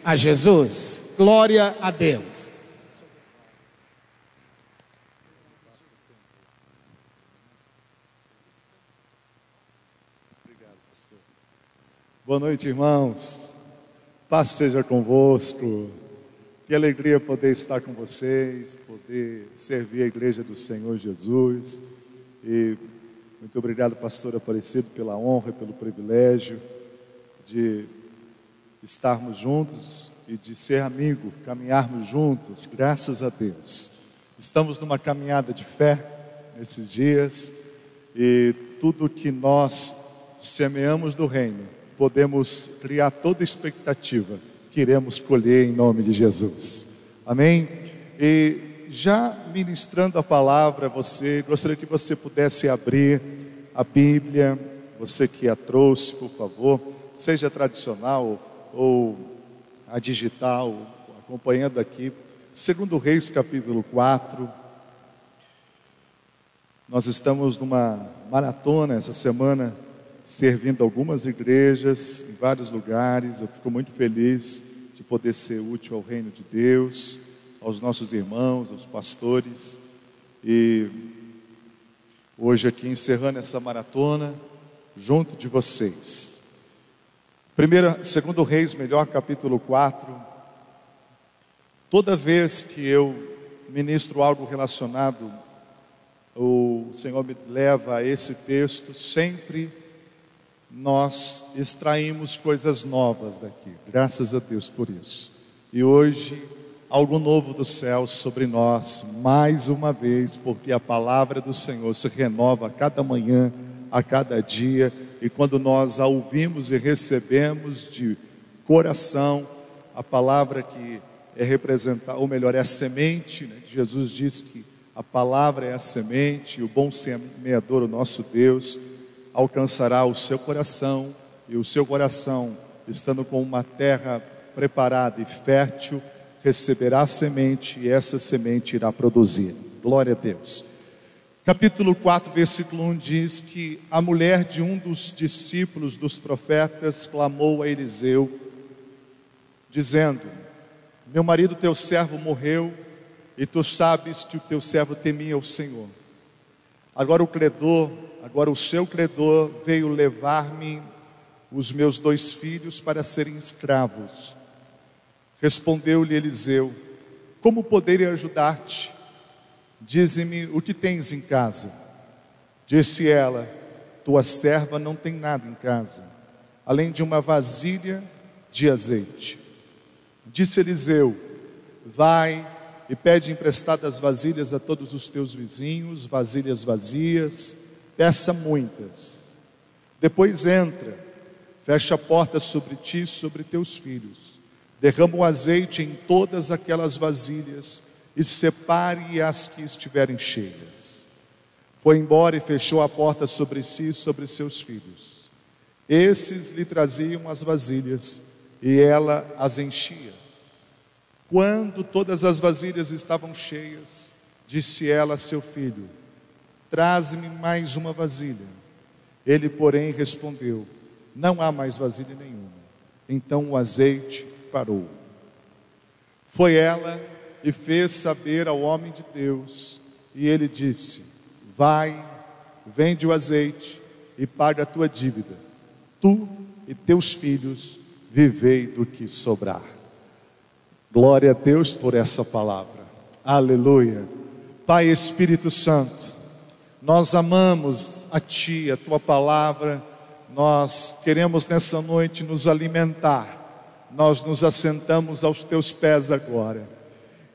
a Jesus. Glória a Deus. Boa noite, irmãos. Paz seja convosco. Que alegria poder estar com vocês, poder servir a igreja do Senhor Jesus. E muito obrigado, pastor Aparecido, pela honra e pelo privilégio de estarmos juntos e de ser amigo, caminharmos juntos, graças a Deus. Estamos numa caminhada de fé nesses dias e tudo que nós semeamos do reino, podemos criar toda expectativa que iremos colher em nome de Jesus. Amém? E já ministrando a palavra a você, gostaria que você pudesse abrir a Bíblia, você que a trouxe, por favor, seja tradicional ou a digital, acompanhando aqui, 2 Reis capítulo 4. Nós estamos numa maratona essa semana, servindo algumas igrejas em vários lugares. Eu fico muito feliz de poder ser útil ao reino de Deus, aos nossos irmãos, aos pastores. E hoje aqui encerrando essa maratona junto de vocês. 2 Reis, capítulo 4. Toda vez que eu ministro algo relacionado, o Senhor me leva a esse texto, sempre nós extraímos coisas novas daqui, graças a Deus por isso. E hoje, algo novo do céu sobre nós, mais uma vez, porque a palavra do Senhor se renova a cada manhã, a cada dia, e quando nós a ouvimos e recebemos de coração, a palavra que é representada, ou melhor, é a semente, né? Jesus diz que a palavra é a semente, e o bom semeador, o nosso Deus, alcançará o seu coração, e o seu coração, estando com uma terra preparada e fértil, receberá a semente, e essa semente irá produzir. Glória a Deus. Capítulo 4, versículo 1 diz que a mulher de um dos discípulos dos profetas clamou a Eliseu, dizendo: meu marido teu servo morreu, e tu sabes que o teu servo temia o Senhor. Agora o seu credor veio levar-me os meus 2 filhos para serem escravos. Respondeu-lhe Eliseu: como poderei ajudar-te? Dize-me o que tens em casa. Disse ela: tua serva não tem nada em casa, além de uma vasilha de azeite. Disse Eliseu: vai e pede emprestadas vasilhas a todos os teus vizinhos, vasilhas vazias, peça muitas. Depois entra, fecha a porta sobre ti e sobre teus filhos, derrama o azeite em todas aquelas vasilhas e separe as que estiverem cheias. Foi embora e fechou a porta sobre si e sobre seus filhos. Esses lhe traziam as vasilhas e ela as enchia. Quando todas as vasilhas estavam cheias, disse ela a seu filho: traze-me mais uma vasilha. Ele, porém, respondeu: não há mais vasilha nenhuma. Então o azeite parou. Foi ela e fez saber ao homem de Deus, e ele disse: vai, vende o azeite e paga a tua dívida. Tu e teus filhos vivei do que sobrar. Glória a Deus por essa palavra. Aleluia. Pai Espírito Santo, nós amamos a Ti, a Tua palavra. Nós queremos nessa noite nos alimentar. Nós nos assentamos aos Teus pés agora.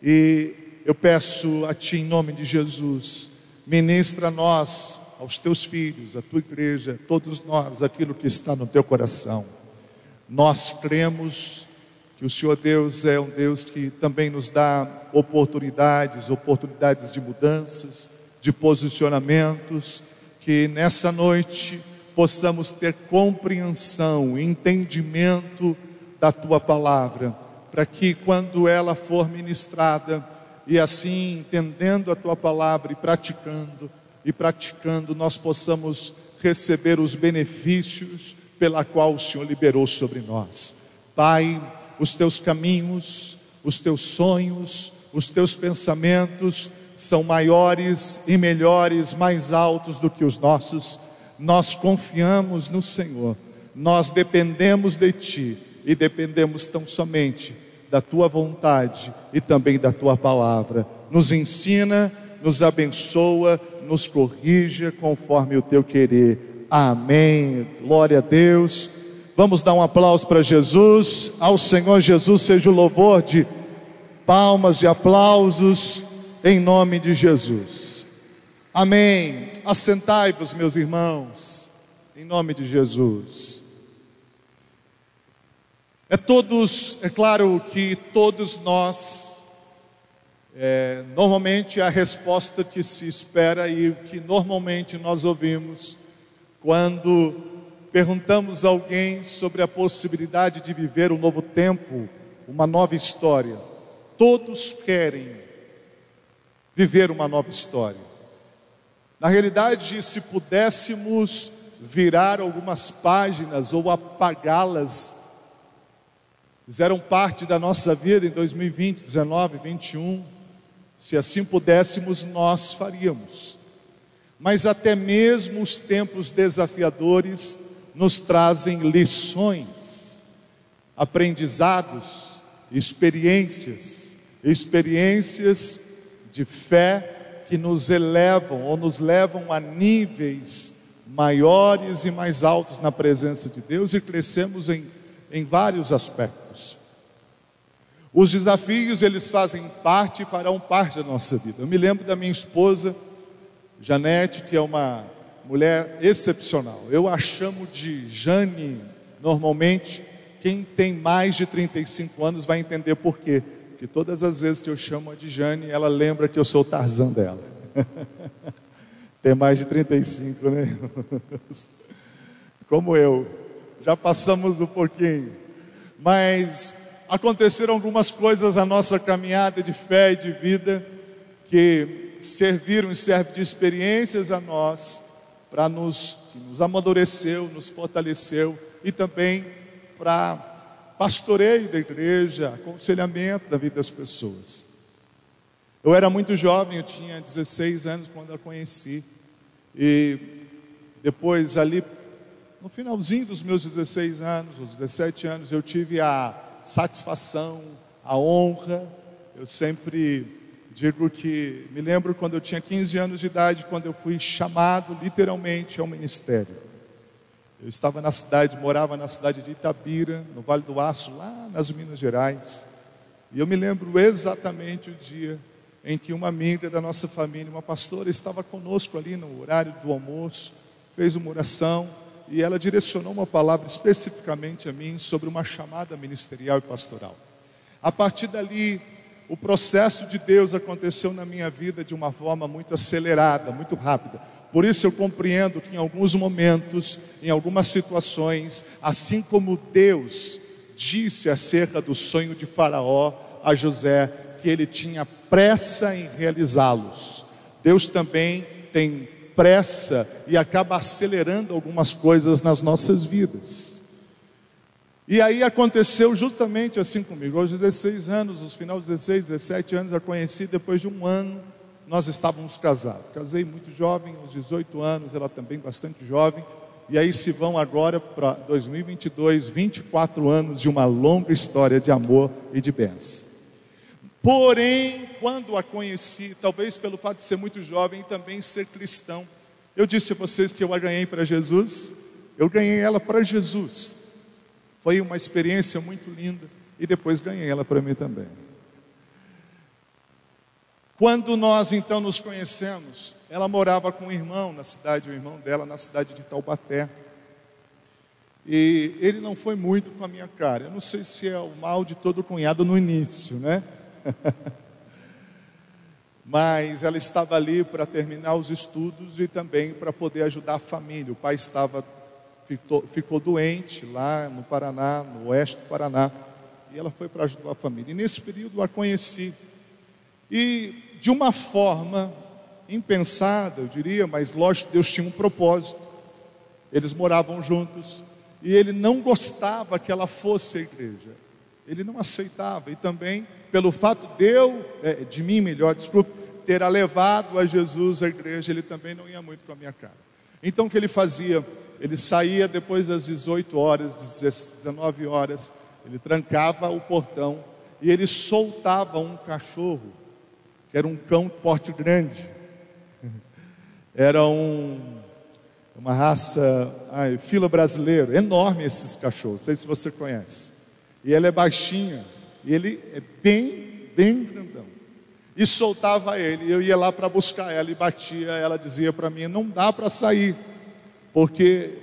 E eu peço a Ti, em nome de Jesus, ministra a nós, aos Teus filhos, a Tua igreja, todos nós, aquilo que está no Teu coração. Nós cremos que o Senhor Deus é um Deus que também nos dá oportunidades de mudanças, de posicionamentos, que nessa noite possamos ter compreensão, entendimento da Tua palavra, para que quando ela for ministrada, e assim entendendo a Tua palavra e praticando, nós possamos receber os benefícios pela qual o Senhor liberou sobre nós. Pai, os teus caminhos, os teus sonhos, os teus pensamentos são maiores e melhores, mais altos do que os nossos. Nós confiamos no Senhor, nós dependemos de Ti e dependemos tão somente da Tua vontade e também da Tua palavra. Nos ensina, nos abençoa, nos corrija conforme o Teu querer. Amém. Glória a Deus. Vamos dar um aplauso para Jesus. Ao Senhor Jesus seja o louvor de palmas, de aplausos, em nome de Jesus. Amém. Assentai-vos, meus irmãos, em nome de Jesus. É claro que todos nós, normalmente a resposta que se espera e o que normalmente nós ouvimos quando perguntamos a alguém sobre a possibilidade de viver um novo tempo, uma nova história. Todos querem viver uma nova história. Na realidade, se pudéssemos virar algumas páginas ou apagá-las, fizeram parte da nossa vida em 2020, 19, 21, se assim pudéssemos, nós faríamos. Mas até mesmo os tempos desafiadores nos trazem lições, aprendizados, experiências de fé que nos elevam ou nos levam a níveis maiores e mais altos na presença de Deus, e crescemos em vários aspectos. Os desafios, eles fazem parte e farão parte da nossa vida. Eu me lembro da minha esposa Janete, que é uma mulher excepcional. Eu a chamo de Jane. Normalmente, quem tem mais de 35 anos vai entender por quê. Porque todas as vezes que eu chamo a de Jane, ela lembra que eu sou o Tarzan dela. Tem mais de 35, né? Como eu. Já passamos um pouquinho. Mas aconteceram algumas coisas na nossa caminhada de fé e de vida que serviram e servem de experiências a nós, que nos amadureceu, nos fortaleceu, e também para pastoreio da igreja, aconselhamento da vida das pessoas. Eu era muito jovem, eu tinha 16 anos quando a conheci, e depois ali, no finalzinho dos meus 16 anos, os 17 anos, eu tive a satisfação, a honra. Eu sempre digo que me lembro quando eu tinha 15 anos de idade, quando eu fui chamado literalmente ao ministério. Eu estava morava na cidade de Itabira, no Vale do Aço, lá nas Minas Gerais. E eu me lembro exatamente o dia em que uma amiga da nossa família, uma pastora, estava conosco ali no horário do almoço, fez uma oração, e ela direcionou uma palavra especificamente a mim sobre uma chamada ministerial e pastoral. A partir dali, o processo de Deus aconteceu na minha vida de uma forma muito acelerada, muito rápida. Por isso eu compreendo que em alguns momentos, em algumas situações, assim como Deus disse acerca do sonho de Faraó a José, que ele tinha pressa em realizá-los, Deus também tem pressa e acaba acelerando algumas coisas nas nossas vidas. E aí aconteceu justamente assim comigo. Aos 16 anos, os finais dos 16, 17 anos, eu conheci. Depois de um ano, nós estávamos casados. Casei muito jovem, aos 18 anos, ela também bastante jovem. E aí se vão agora para 2022, 24 anos de uma longa história de amor e de bênção. Porém, quando a conheci, talvez pelo fato de ser muito jovem e também ser cristão, eu disse a vocês que eu a ganhei para Jesus. Eu ganhei ela para Jesus. Foi uma experiência muito linda, e depois ganhei ela para mim também. Quando nós então nos conhecemos, ela morava com o irmão o irmão dela na cidade de Taubaté. E ele não foi muito com a minha cara. Eu não sei se é o mal de todo cunhado no início, né? Mas ela estava ali para terminar os estudos e também para poder ajudar a família. O pai ficou doente lá no Paraná, no oeste do Paraná, e ela foi para ajudar a família. E nesse período a conheci, e de uma forma impensada, eu diria, mas lógico, Deus tinha um propósito. Eles moravam juntos, e ele não gostava que ela fosse à igreja. ele não aceitava. E também pelo fato de mim, ter levado a Jesus à igreja, ele também não ia muito com a minha cara. Então o que ele fazia? Ele saía depois das 18 horas, 19 horas, ele trancava o portão e ele soltava um cachorro, que era um cão de porte grande. Era uma raça, fila brasileiro, enorme esses cachorros, não sei se você conhece. E ela é baixinha, e ele é bem grandão. E soltava ele, eu ia lá para buscar ela e batia, ela dizia para mim, não dá para sair, porque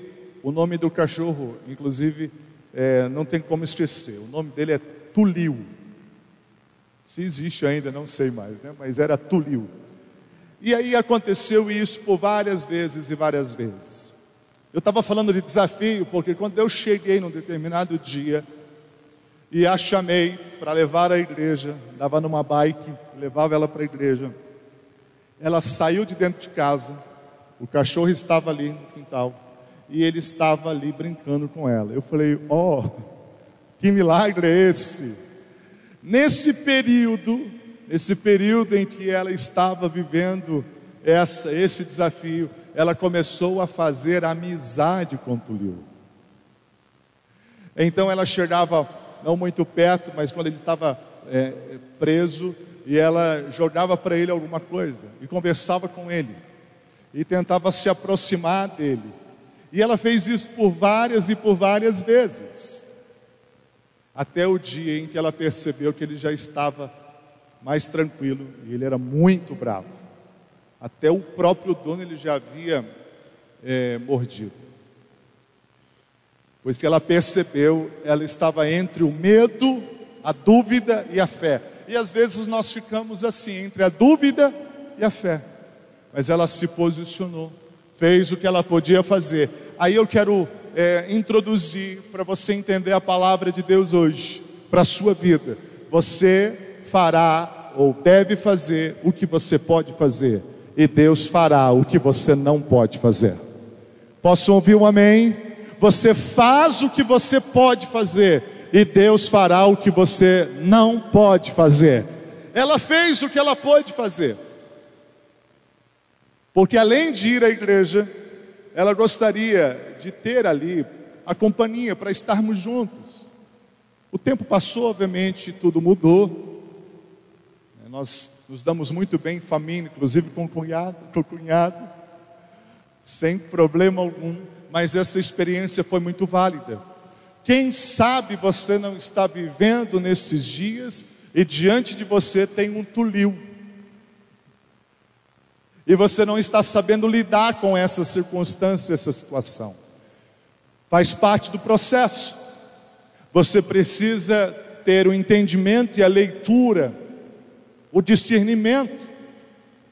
o nome do cachorro, inclusive, não tem como esquecer, o nome dele é Tulio. Se existe ainda, não sei mais, né? Mas era Tulio. E aí aconteceu isso por várias vezes e várias vezes. Eu estava falando de desafio, porque quando eu cheguei num determinado dia, e a chamei para levar à igreja, dava numa bike, levava ela para a igreja. Ela saiu de dentro de casa, o cachorro estava ali no quintal, e ele estava ali brincando com ela. Eu falei, que milagre é esse? Nesse período em que ela estava vivendo esse desafio, ela começou a fazer amizade com Tulio. Então ela chegava não muito perto, mas quando ele estava preso, e ela jogava para ele alguma coisa, e conversava com ele, e tentava se aproximar dele. E ela fez isso por várias e por várias vezes, até o dia em que ela percebeu que ele já estava mais tranquilo, e ele era muito bravo. Até o próprio dono ele já havia mordido. Pois que ela percebeu, ela estava entre o medo, a dúvida e a fé. E às vezes nós ficamos assim, entre a dúvida e a fé. Mas ela se posicionou, fez o que ela podia fazer. Aí eu quero introduzir para você entender a palavra de Deus hoje, para a sua vida. Você fará ou deve fazer o que você pode fazer, e Deus fará o que você não pode fazer. Posso ouvir um amém? Você faz o que você pode fazer, e Deus fará o que você não pode fazer. Ela fez o que ela pôde fazer, porque além de ir à igreja, ela gostaria de ter ali a companhia para estarmos juntos. O tempo passou, obviamente, tudo mudou. Nós nos damos muito bem em família, inclusive com o cunhado, sem problema algum. Mas essa experiência foi muito válida. Quem sabe você não está vivendo nesses dias e diante de você tem um Tulio, e você não está sabendo lidar com essa circunstância, essa situação. Faz parte do processo. Você precisa ter o entendimento e a leitura, o discernimento.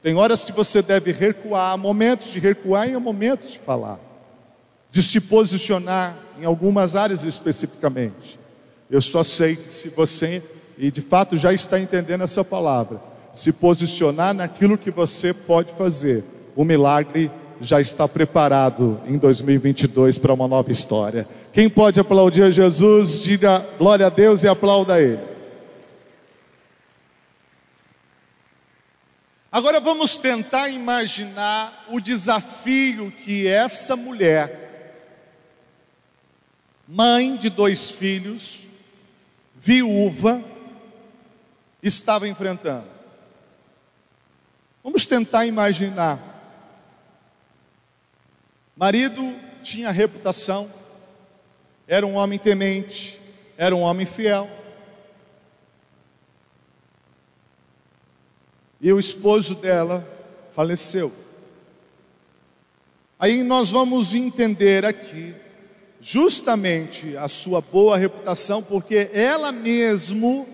Tem horas que você deve recuar, há momentos de recuar e há momentos de falar, de se posicionar em algumas áreas especificamente. Eu só sei que se você, e de fato já está entendendo essa palavra, se posicionar naquilo que você pode fazer, o milagre já está preparado em 2022 para uma nova história. Quem pode aplaudir a Jesus, diga glória a Deus e aplauda a Ele. Agora vamos tentar imaginar o desafio que essa mulher, mãe de 2 filhos, viúva, estava enfrentando. Vamos tentar imaginar. Marido tinha reputação, era um homem temente, era um homem fiel. E o esposo dela faleceu. Aí nós vamos entender aqui justamente a sua boa reputação, porque ela mesmo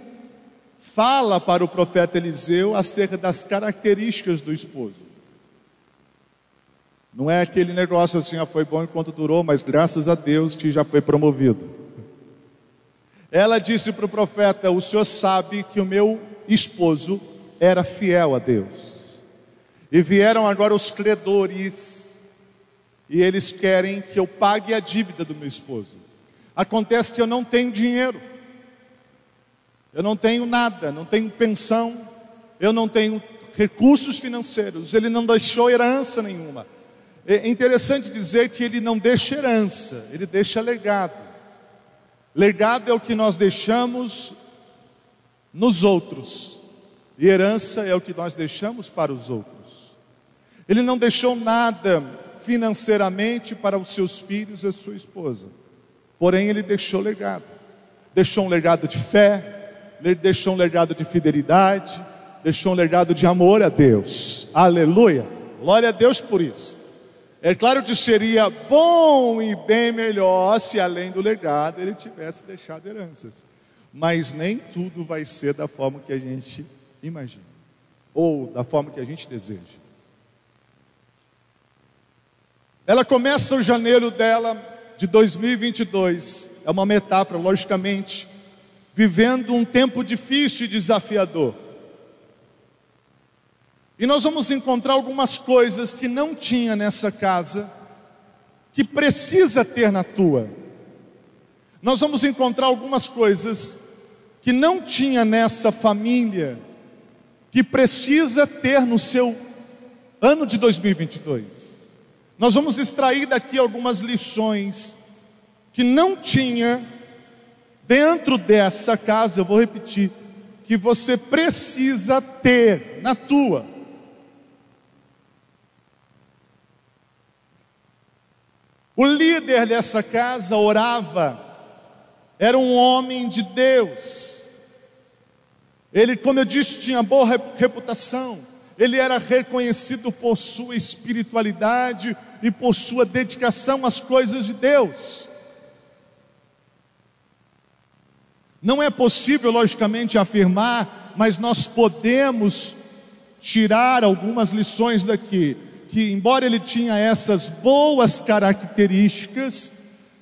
fala para o profeta Eliseu acerca das características do esposo. Não é aquele negócio assim, foi bom enquanto durou, mas graças a Deus que já foi promovido. Ela disse para o profeta: o senhor sabe que o meu esposo era fiel a Deus, e vieram agora os credores, e eles querem que eu pague a dívida do meu esposo. Acontece que eu não tenho dinheiro, Eu não tenho nada, não tenho pensão, eu não tenho recursos financeiros. Ele não deixou herança nenhuma. É interessante dizer que ele não deixa herança, ele deixa legado. Legado é o que nós deixamos nos outros, e herança é o que nós deixamos para os outros. Ele não deixou nada financeiramente para os seus filhos e sua esposa, porém ele deixou legado. Deixou um legado de fé, ele deixou um legado de fidelidade, deixou um legado de amor a Deus. Aleluia, glória a Deus por isso. É claro que seria bom e bem melhor se além do legado ele tivesse deixado heranças, mas nem tudo vai ser da forma que a gente imagina, ou da forma que a gente deseja. Ela começa o janeiro dela de 2022, é uma metáfora, logicamente, vivendo um tempo difícil e desafiador. E nós vamos encontrar algumas coisas que não tinha nessa casa, que precisa ter na tua. Nós vamos encontrar algumas coisas que não tinha nessa família, que precisa ter no seu ano de 2022. Nós vamos extrair daqui algumas lições que não tinha dentro dessa casa, eu vou repetir, que você precisa ter na tua. O líder dessa casa orava, era um homem de Deus. Ele, como eu disse, tinha boa reputação. Ele era reconhecido por sua espiritualidade e por sua dedicação às coisas de Deus. Não é possível, logicamente, afirmar, mas nós podemos tirar algumas lições daqui. Que embora ele tinha essas boas características,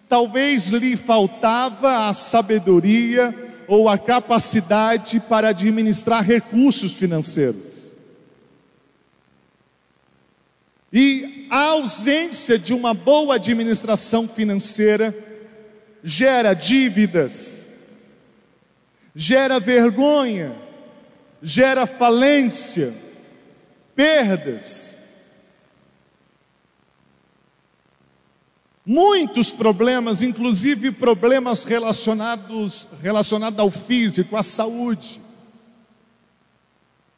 talvez lhe faltava a sabedoria ou a capacidade para administrar recursos financeiros. E a ausência de uma boa administração financeira gera dívidas, gera vergonha, gera falência, perdas. Muitos problemas, inclusive problemas relacionados ao físico, à saúde.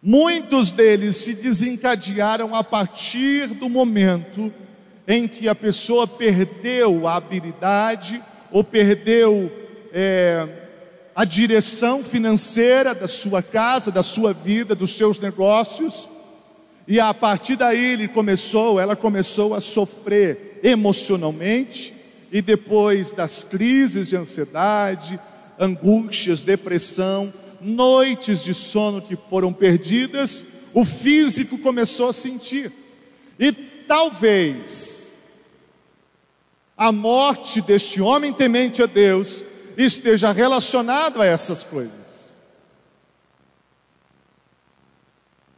Muitos deles se desencadearam a partir do momento em que a pessoa perdeu a habilidade ou perdeu a direção financeira da sua casa, da sua vida, dos seus negócios. E a partir daí ela começou a sofrer emocionalmente, e depois das crises de ansiedade, angústias, depressão, noites de sono que foram perdidas, o físico começou a sentir. E talvez a morte deste homem temente a Deus esteja relacionado a essas coisas.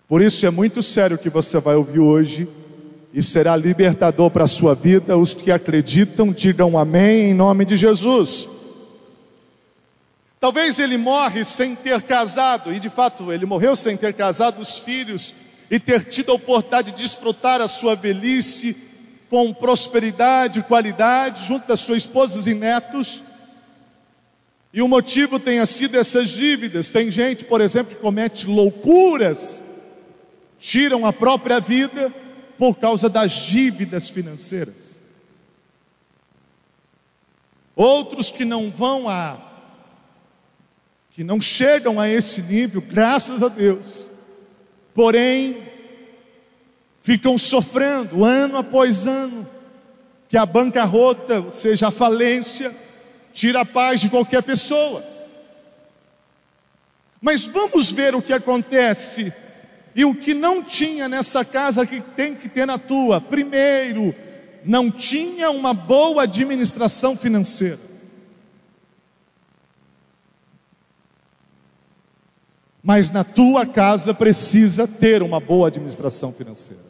Por isso é muito sério o que você vai ouvir hoje, e será libertador para a sua vida. Os que acreditam, digam amém em nome de Jesus. Talvez ele morre sem ter casado, e de fato ele morreu sem ter casado os filhos, e ter tido a oportunidade de desfrutar a sua velhice com prosperidade e qualidade, junto das suas esposas e netos. E o motivo tenha sido essas dívidas. Tem gente, por exemplo, que comete loucuras, tiram a própria vida por causa das dívidas financeiras. Outros que não chegam a esse nível, graças a Deus, porém ficam sofrendo ano após ano, que a bancarrota, ou seja, a falência, tira a paz de qualquer pessoa. Mas vamos ver o que acontece e o que não tinha nessa casa que tem que ter na tua. Primeiro, não tinha uma boa administração financeira. Mas na tua casa precisa ter uma boa administração financeira.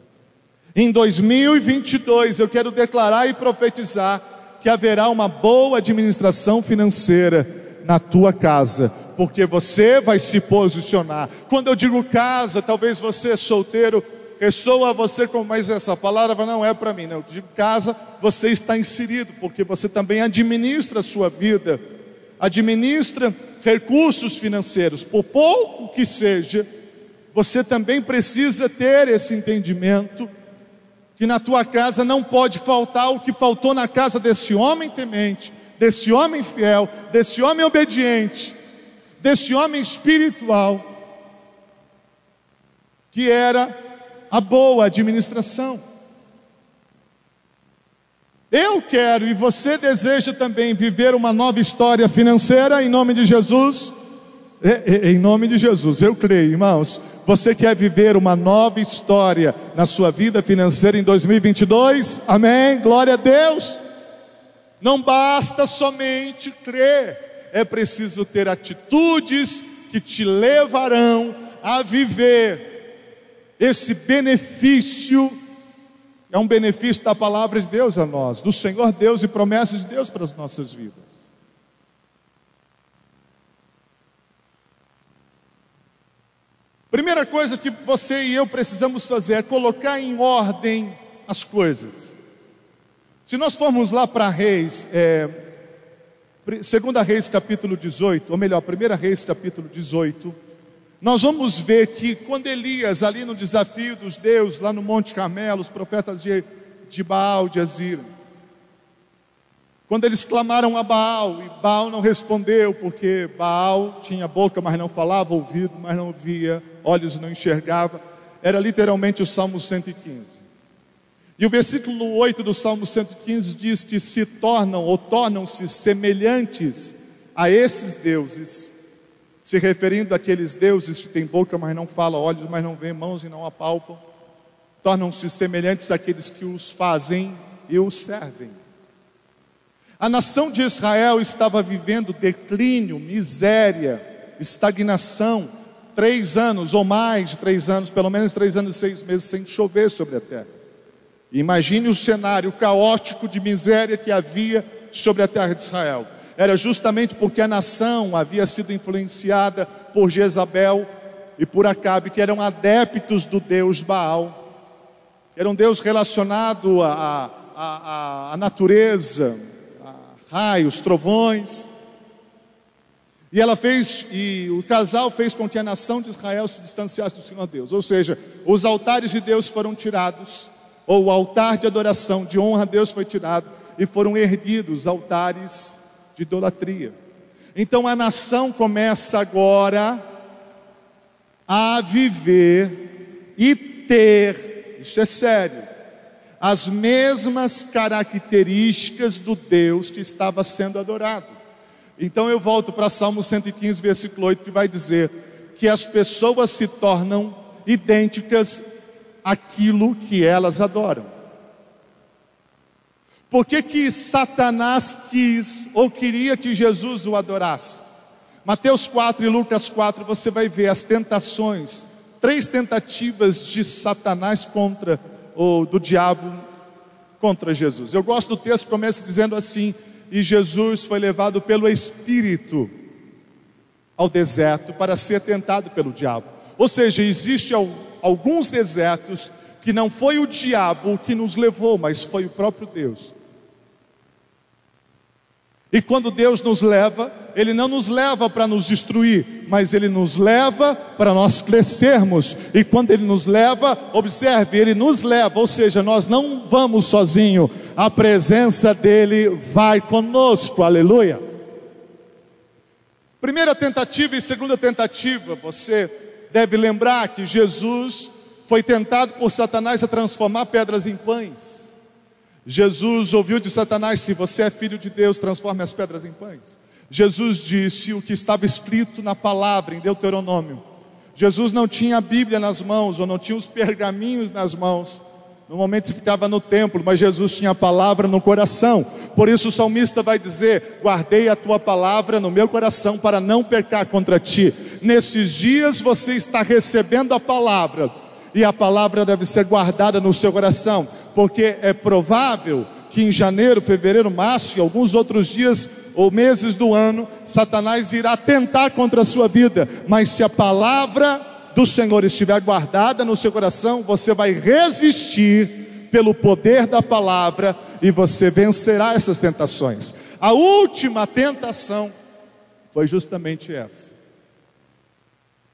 Em 2022 eu quero declarar e profetizar que haverá uma boa administração financeira na tua casa, porque você vai se posicionar. Quando eu digo casa, talvez você solteiro, ressoa a você como, mas essa palavra não é para mim. Não, eu digo casa, você está inserido, porque você também administra a sua vida, administra recursos financeiros, por pouco que seja. Você também precisa ter esse entendimento, que na tua casa não pode faltar o que faltou na casa desse homem temente, desse homem fiel, desse homem obediente, desse homem espiritual, que era a boa administração. Eu quero e você deseja também viver uma nova história financeira em nome de Jesus? Em nome de Jesus, eu creio, irmãos. Você quer viver uma nova história na sua vida financeira em 2022? Amém? Glória a Deus. Não basta somente crer, é preciso ter atitudes que te levarão a viver esse benefício. É um benefício da palavra de Deus a nós, do Senhor Deus e promessas de Deus para as nossas vidas. Primeira coisa que você e eu precisamos fazer é colocar em ordem as coisas. Se nós formos lá para Reis, 2 Reis capítulo 18, ou melhor, 1 Reis capítulo 18, nós vamos ver que quando Elias, ali no desafio dos deuses, lá no Monte Carmelo, os profetas de Baal, de Azira, quando eles clamaram a Baal, e Baal não respondeu, porque Baal tinha boca, mas não falava, ouvido, mas não via, olhos não enxergava, era literalmente o Salmo 115. E o versículo 8 do Salmo 115 diz que se tornam, ou tornam-se semelhantes a esses deuses, se referindo àqueles deuses que têm boca, mas não falam, olhos, mas não veem, mãos e não apalpam, tornam-se semelhantes àqueles que os fazem e os servem. A nação de Israel estava vivendo declínio, miséria, estagnação, 3 anos ou mais de 3 anos, pelo menos 3 anos e 6 meses sem chover sobre a terra. Imagine o cenário caótico de miséria que havia sobre a terra de Israel. Era justamente porque a nação havia sido influenciada por Jezabel e por Acabe, que eram adeptos do deus Baal. Era um deus relacionado à natureza, raios, trovões, e o casal fez com que a nação de Israel se distanciasse do Senhor Deus, ou seja, os altares de Deus foram tirados, ou o altar de adoração, de honra a Deus foi tirado, e foram erguidos altares de idolatria. Então a nação começa agora a viver e ter, isso é sério, as mesmas características do Deus que estava sendo adorado. Então eu volto para Salmo 115, versículo 8, que vai dizer que as pessoas se tornam idênticas àquilo que elas adoram. Por que Satanás quis ou queria que Jesus o adorasse? Mateus 4 e Lucas 4, você vai ver as tentações, 3 tentativas de Satanás ou do diabo contra Jesus. Eu gosto do texto que começa dizendo assim: e Jesus foi levado pelo Espírito ao deserto para ser tentado pelo diabo. Ou seja, existem alguns desertos que não foi o diabo que nos levou, mas foi o próprio Deus. E quando Deus nos leva, Ele não nos leva para nos destruir, mas Ele nos leva para nós crescermos. E quando Ele nos leva, observe, Ele nos leva, ou seja, nós não vamos sozinho, a presença dEle vai conosco, aleluia. Primeira tentativa e segunda tentativa, você deve lembrar que Jesus foi tentado por Satanás a transformar pedras em pães. Jesus ouviu de Satanás: se você é filho de Deus, transforme as pedras em pães. Jesus disse o que estava escrito na palavra, em Deuteronômio. Jesus não tinha a Bíblia nas mãos, ou não tinha os pergaminhos nas mãos. Normalmente se ficava no templo, mas Jesus tinha a palavra no coração. Por isso o salmista vai dizer: guardei a tua palavra no meu coração para não pecar contra ti. Nesses dias você está recebendo a palavra, e a palavra deve ser guardada no seu coração, porque é provável que em janeiro, fevereiro, março e alguns outros dias ou meses do ano, Satanás irá tentar contra a sua vida. Mas se a palavra do Senhor estiver guardada no seu coração, você vai resistir pelo poder da palavra e você vencerá essas tentações. A última tentação foi justamente essa.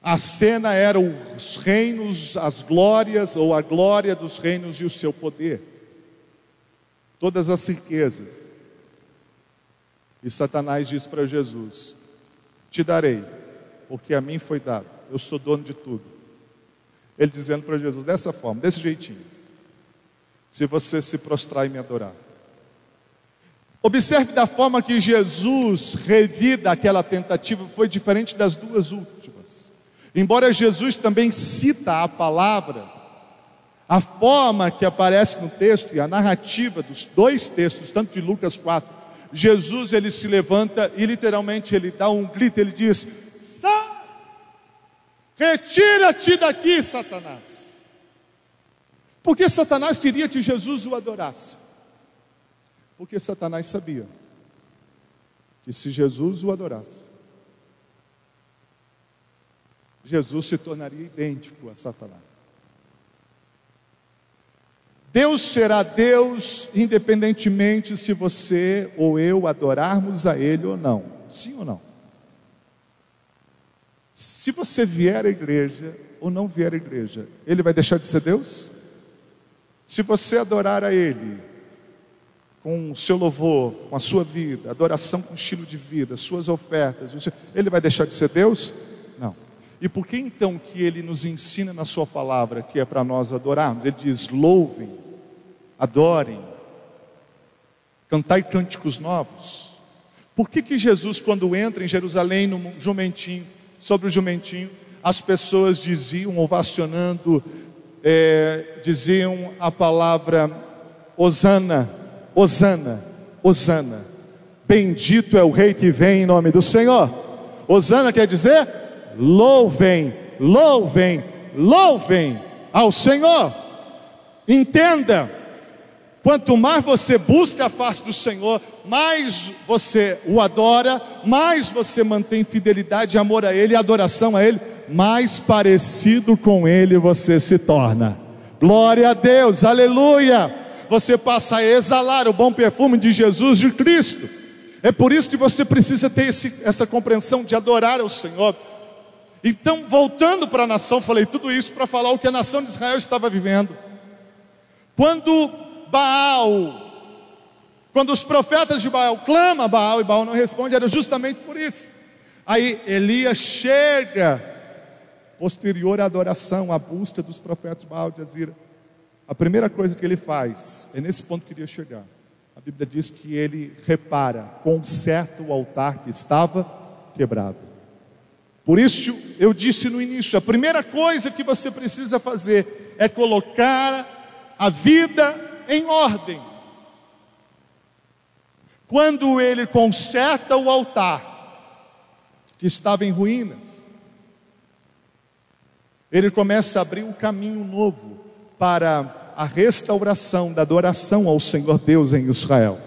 A cena era os reinos, as glórias, ou a glória dos reinos e o seu poder. Todas as riquezas. E Satanás diz para Jesus: te darei, porque a mim foi dado. Eu sou dono de tudo. Ele dizendo para Jesus, dessa forma, desse jeitinho: se você se prostrar e me adorar. Observe da forma que Jesus revida aquela tentativa, foi diferente das duas últimas. Embora Jesus também cita a palavra, a forma que aparece no texto e a narrativa dos dois textos, tanto de Lucas 4, Jesus ele se levanta e literalmente ele dá um grito, ele diz: retira-te daqui, Satanás. Porque Satanás queria que Jesus o adorasse. Porque Satanás sabia que se Jesus o adorasse, Jesus se tornaria idêntico a Satanás. Deus será Deus independentemente se você ou eu adorarmos a Ele ou não. Sim ou não? Se você vier à igreja ou não vier à igreja, Ele vai deixar de ser Deus? Se você adorar a Ele com o seu louvor, com a sua vida, adoração com estilo de vida, suas ofertas, Ele vai deixar de ser Deus? Não. E por que então que Ele nos ensina na sua palavra que é para nós adorarmos? Ele diz: louvem, adorem, cantai cânticos novos. Por que Jesus, quando entra em Jerusalém no jumentinho, sobre o jumentinho, as pessoas diziam, ovacionando, diziam a palavra Hosana, Hosana, Hosana, bendito é o rei que vem em nome do Senhor. Hosana quer dizer louvem, louvem, louvem ao Senhor. Entenda, quanto mais você busca a face do Senhor, mais você o adora, mais você mantém fidelidade e amor a Ele, adoração a Ele, mais parecido com Ele você se torna. Glória a Deus, aleluia. Você passa a exalar o bom perfume de Jesus, de Cristo. É por isso que você precisa ter essa compreensão de adorar ao Senhor. Então, voltando para a nação, falei tudo isso para falar o que a nação de Israel estava vivendo. Quando os profetas de Baal clamam a Baal e Baal não responde, era justamente por isso. Aí Elias chega, posterior à adoração, à busca dos profetas de Baal de Azira. A primeira coisa que ele faz, é nesse ponto que eu queria chegar. A Bíblia diz que ele repara, conserta o altar que estava quebrado. Por isso eu disse no início, a primeira coisa que você precisa fazer é colocar a vida em ordem. Quando ele conserta o altar que estava em ruínas, ele começa a abrir um caminho novo para a restauração da adoração ao Senhor Deus em Israel.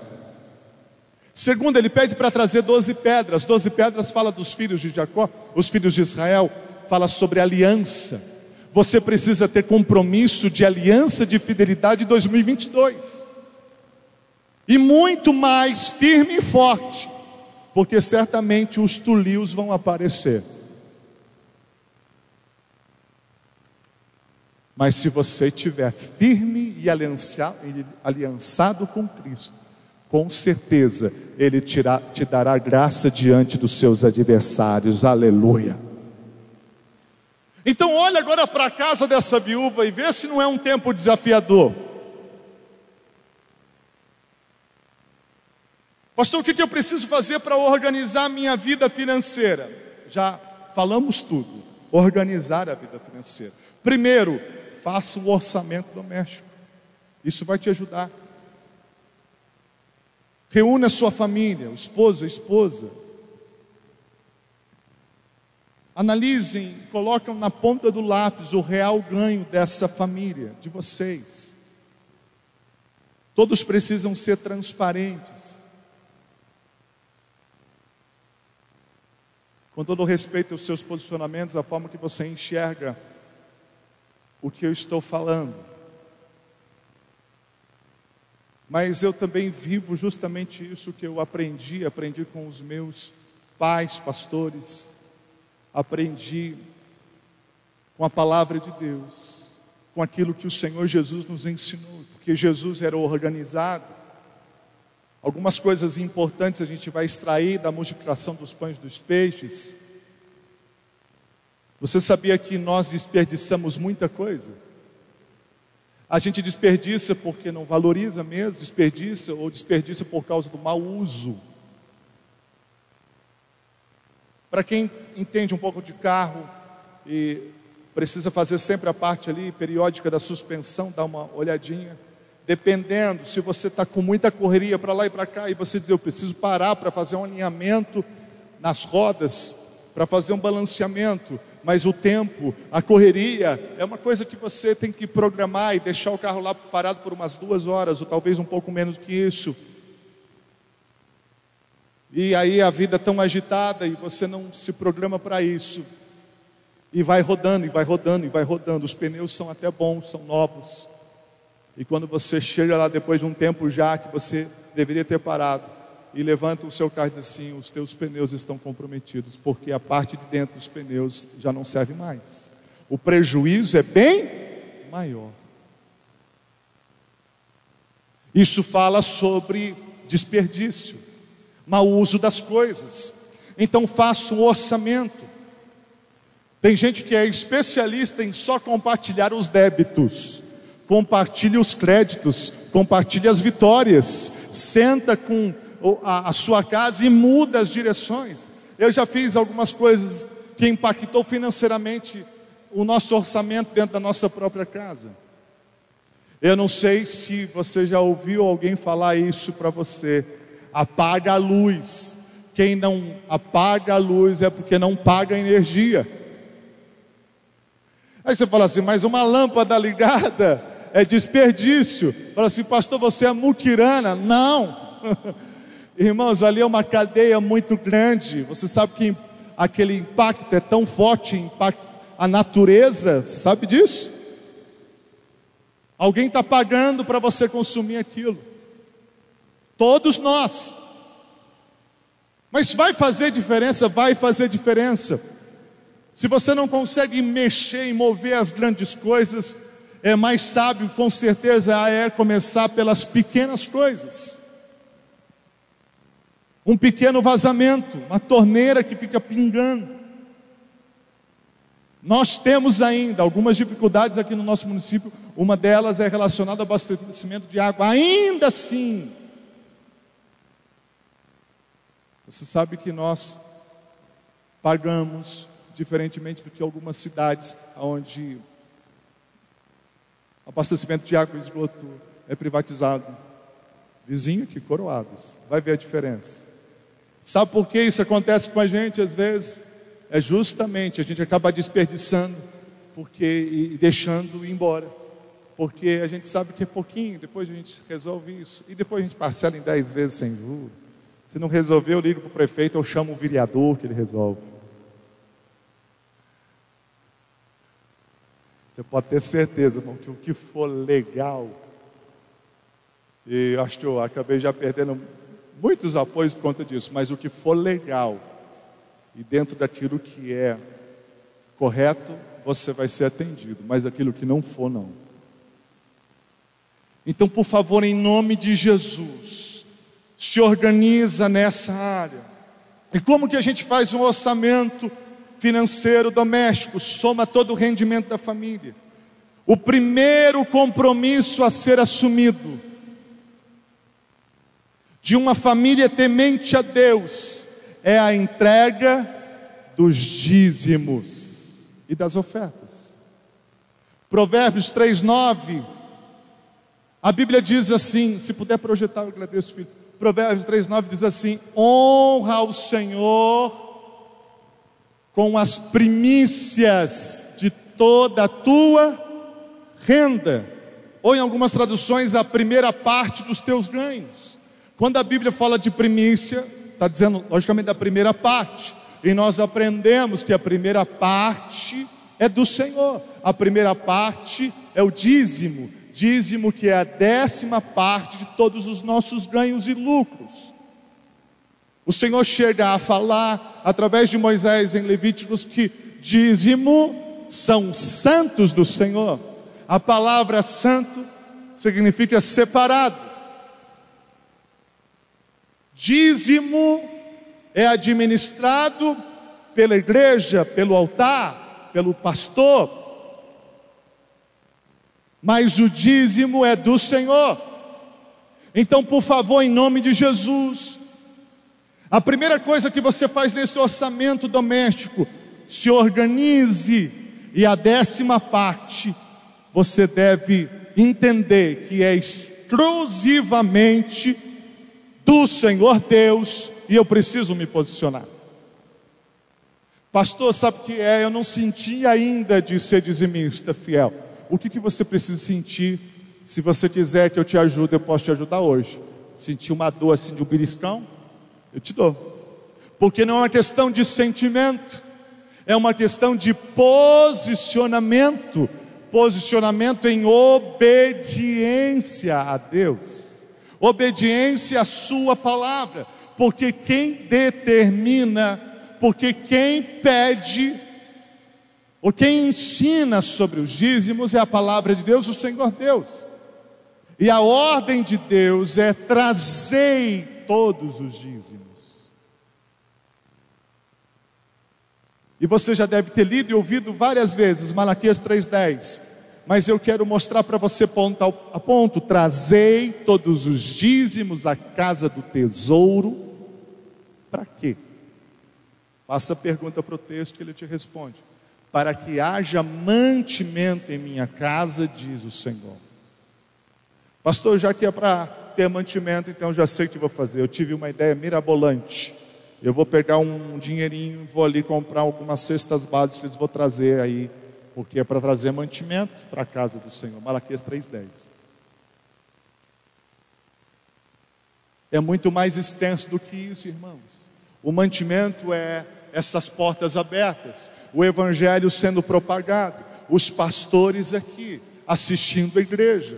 Segundo, ele pede para trazer 12 pedras. 12 pedras fala dos filhos de Jacó, os filhos de Israel, fala sobre aliança. Você precisa ter compromisso de aliança, de fidelidade em 2022. E muito mais firme e forte, porque certamente os tulios vão aparecer. Mas se você estiver firme e aliançado com Cristo, com certeza Ele te dará graça diante dos seus adversários. Aleluia. Então olha agora para a casa dessa viúva e vê se não é um tempo desafiador. Pastor, o que eu preciso fazer para organizar a minha vida financeira? Já falamos tudo. Organizar a vida financeira. Primeiro, faça um orçamento doméstico. Isso vai te ajudar. Reúna a sua família, o esposo, a esposa. Analisem, colocam na ponta do lápis o real ganho dessa família, de vocês. Todos precisam ser transparentes. Com todo respeito aos seus posicionamentos, a forma que você enxerga o que eu estou falando. Mas eu também vivo justamente isso que eu aprendi com os meus pais, pastores, aprendi com a palavra de Deus, com aquilo que o Senhor Jesus nos ensinou, porque Jesus era organizado. Algumas coisas importantes a gente vai extrair da multiplicação dos pães e dos peixes. Você sabia que nós desperdiçamos muita coisa? A gente desperdiça porque não valoriza mesmo, desperdiça por causa do mau uso. Para quem entende um pouco de carro e precisa fazer sempre a parte ali periódica da suspensão, dar uma olhadinha. Dependendo, se você está com muita correria para lá e para cá, e você diz, eu preciso parar para fazer um alinhamento nas rodas, para fazer um balanceamento, mas o tempo, a correria, é uma coisa que você tem que programar e deixar o carro lá parado por umas 2 horas, ou talvez um pouco menos que isso. E aí a vida é tão agitada e você não se programa para isso. E vai rodando, e vai rodando, e vai rodando. Os pneus são até bons, são novos. E quando você chega lá depois de um tempo já que você deveria ter parado, e levanta o seu carro e diz assim, os teus pneus estão comprometidos, porque a parte de dentro dos pneus já não serve mais. O prejuízo é bem maior. Isso fala sobre desperdício, mau uso das coisas. Então faça um orçamento. Tem gente que é especialista em só compartilhar os débitos. Compartilhe os créditos, compartilhe as vitórias. Senta com a sua casa e muda as direções. Eu já fiz algumas coisas que impactou financeiramente o nosso orçamento dentro da nossa própria casa. Eu não sei se você já ouviu alguém falar isso para você. Apaga a luz. Quem não apaga a luz é porque não paga a energia. Aí você fala assim, mas uma lâmpada ligada é desperdício. Fala assim, pastor, você é muquirana. Não. Irmãos, ali é uma cadeia muito grande. Você sabe que aquele impacto é tão forte, impacta a natureza. Você sabe disso? Alguém está pagando para você consumir aquilo. Todos nós. Mas vai fazer diferença? Vai fazer diferença. Se você não consegue mexer e mover as grandes coisas, é mais sábio, com certeza, começar pelas pequenas coisas. Um pequeno vazamento, uma torneira que fica pingando. Nós temos ainda algumas dificuldades aqui no nosso município. Uma delas é relacionada ao abastecimento de água. Ainda assim, você sabe que nós pagamos, diferentemente do que algumas cidades onde abastecimento de água e esgoto é privatizado. Vizinho aqui, Coroados, vai ver a diferença. Sabe por que isso acontece com a gente às vezes? É justamente a gente acaba desperdiçando e deixando ir embora. Porque a gente sabe que é pouquinho, depois a gente resolve isso. E depois a gente parcela em 10 vezes sem juros. Se não resolver, eu ligo para o prefeito, eu chamo o vereador que ele resolve. Você pode ter certeza, irmão, que o que for legal, e acho que eu acabei já perdendo muitos apoios por conta disso, mas o que for legal, e dentro daquilo que é correto, você vai ser atendido, mas aquilo que não for, não. Então, por favor, em nome de Jesus, se organiza nessa área. E como que a gente faz um orçamento financeiro doméstico? Soma todo o rendimento da família. O primeiro compromisso a ser assumido de uma família temente a Deus é a entrega dos dízimos e das ofertas. Provérbios 3:9, a Bíblia diz assim, se puder projetar, eu agradeço, filho. Provérbios 3:9 diz assim: honra ao Senhor com as primícias de toda a tua renda, ou em algumas traduções, a primeira parte dos teus ganhos. Quando a Bíblia fala de primícia, está dizendo logicamente da primeira parte, e nós aprendemos que a primeira parte é do Senhor. A primeira parte é o dízimo, dízimo que é a 10ª parte de todos os nossos ganhos e lucros. O Senhor chega a falar através de Moisés em Levíticos que dízimo são santos do Senhor. A palavra santo significa separado. Dízimo é administrado pela igreja, pelo altar, pelo pastor, mas o dízimo é do Senhor. Então, por favor, em nome de Jesus, a primeira coisa que você faz nesse orçamento doméstico, se organize, e a 10ª parte, você deve entender que é exclusivamente do Senhor Deus, e eu preciso me posicionar. Pastor, sabe o que é? Eu não senti ainda de ser dizimista fiel. O que você precisa sentir? Se você quiser que eu te ajude, eu posso te ajudar hoje. Sentir uma dor assim de um beliscão? Eu te dou. Porque não é uma questão de sentimento, é uma questão de posicionamento. Posicionamento em obediência a Deus, obediência à sua palavra. Porque quem determina, porque quem pede, ou quem ensina sobre os dízimos é a palavra de Deus, o Senhor Deus. E a ordem de Deus é: trazei todos os dízimos. E você já deve ter lido e ouvido várias vezes Malaquias 3:10. Mas eu quero mostrar para você ponto a ponto: trazei todos os dízimos à casa do tesouro. Para quê? Faça a pergunta para o texto que ele te responde: para que haja mantimento em minha casa, diz o Senhor. Pastor, já que é para ter mantimento, então já sei o que vou fazer. Eu tive uma ideia mirabolante. Eu vou pegar um dinheirinho, vou ali comprar algumas cestas básicas, vou trazer aí, porque é para trazer mantimento para a casa do Senhor. Malaquias 3:10. É muito mais extenso do que isso, irmãos. O mantimento é essas portas abertas, o evangelho sendo propagado, os pastores aqui assistindo a igreja.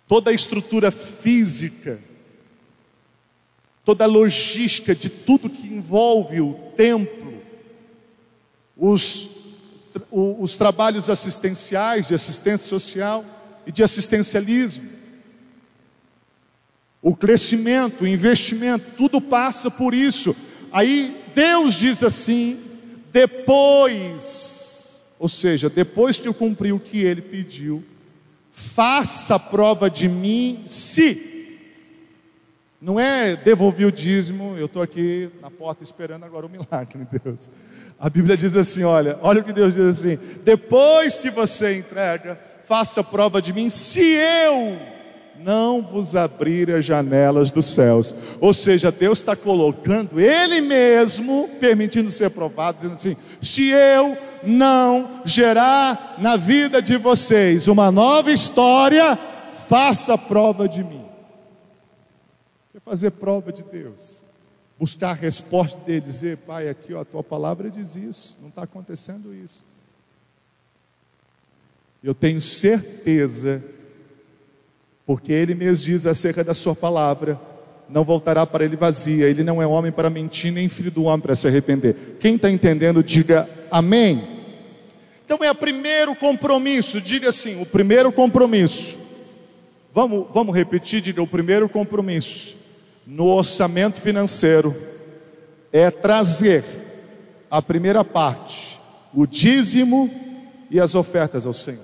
Toda a estrutura física, toda a logística de tudo que envolve o templo, os trabalhos assistenciais, de assistência social e de assistencialismo, o crescimento, o investimento, tudo passa por isso. Aí Deus diz assim: depois, ou seja, depois que eu cumpri o que Ele pediu, faça a prova de mim se... Não é devolver o dízimo, eu estou aqui na porta esperando agora o milagre, Deus. A Bíblia diz assim, olha o que Deus diz assim: depois que você entrega, faça a prova de mim, se eu não vos abrir as janelas dos céus. Ou seja, Deus está colocando Ele mesmo, permitindo ser provado, dizendo assim: se eu não gerar na vida de vocês uma nova história, faça a prova de mim. Fazer prova de Deus, buscar a resposta dele, dizer: Pai, aqui ó, a tua palavra diz isso, não está acontecendo isso. Eu tenho certeza, porque Ele mesmo diz acerca da sua palavra: não voltará para Ele vazia. Ele não é homem para mentir, nem filho do homem para se arrepender. Quem está entendendo, diga amém. Então é o primeiro compromisso, diga assim, o primeiro compromisso. Vamos repetir, diga: o primeiro compromisso no orçamento financeiro é trazer a primeira parte, o dízimo e as ofertas ao Senhor.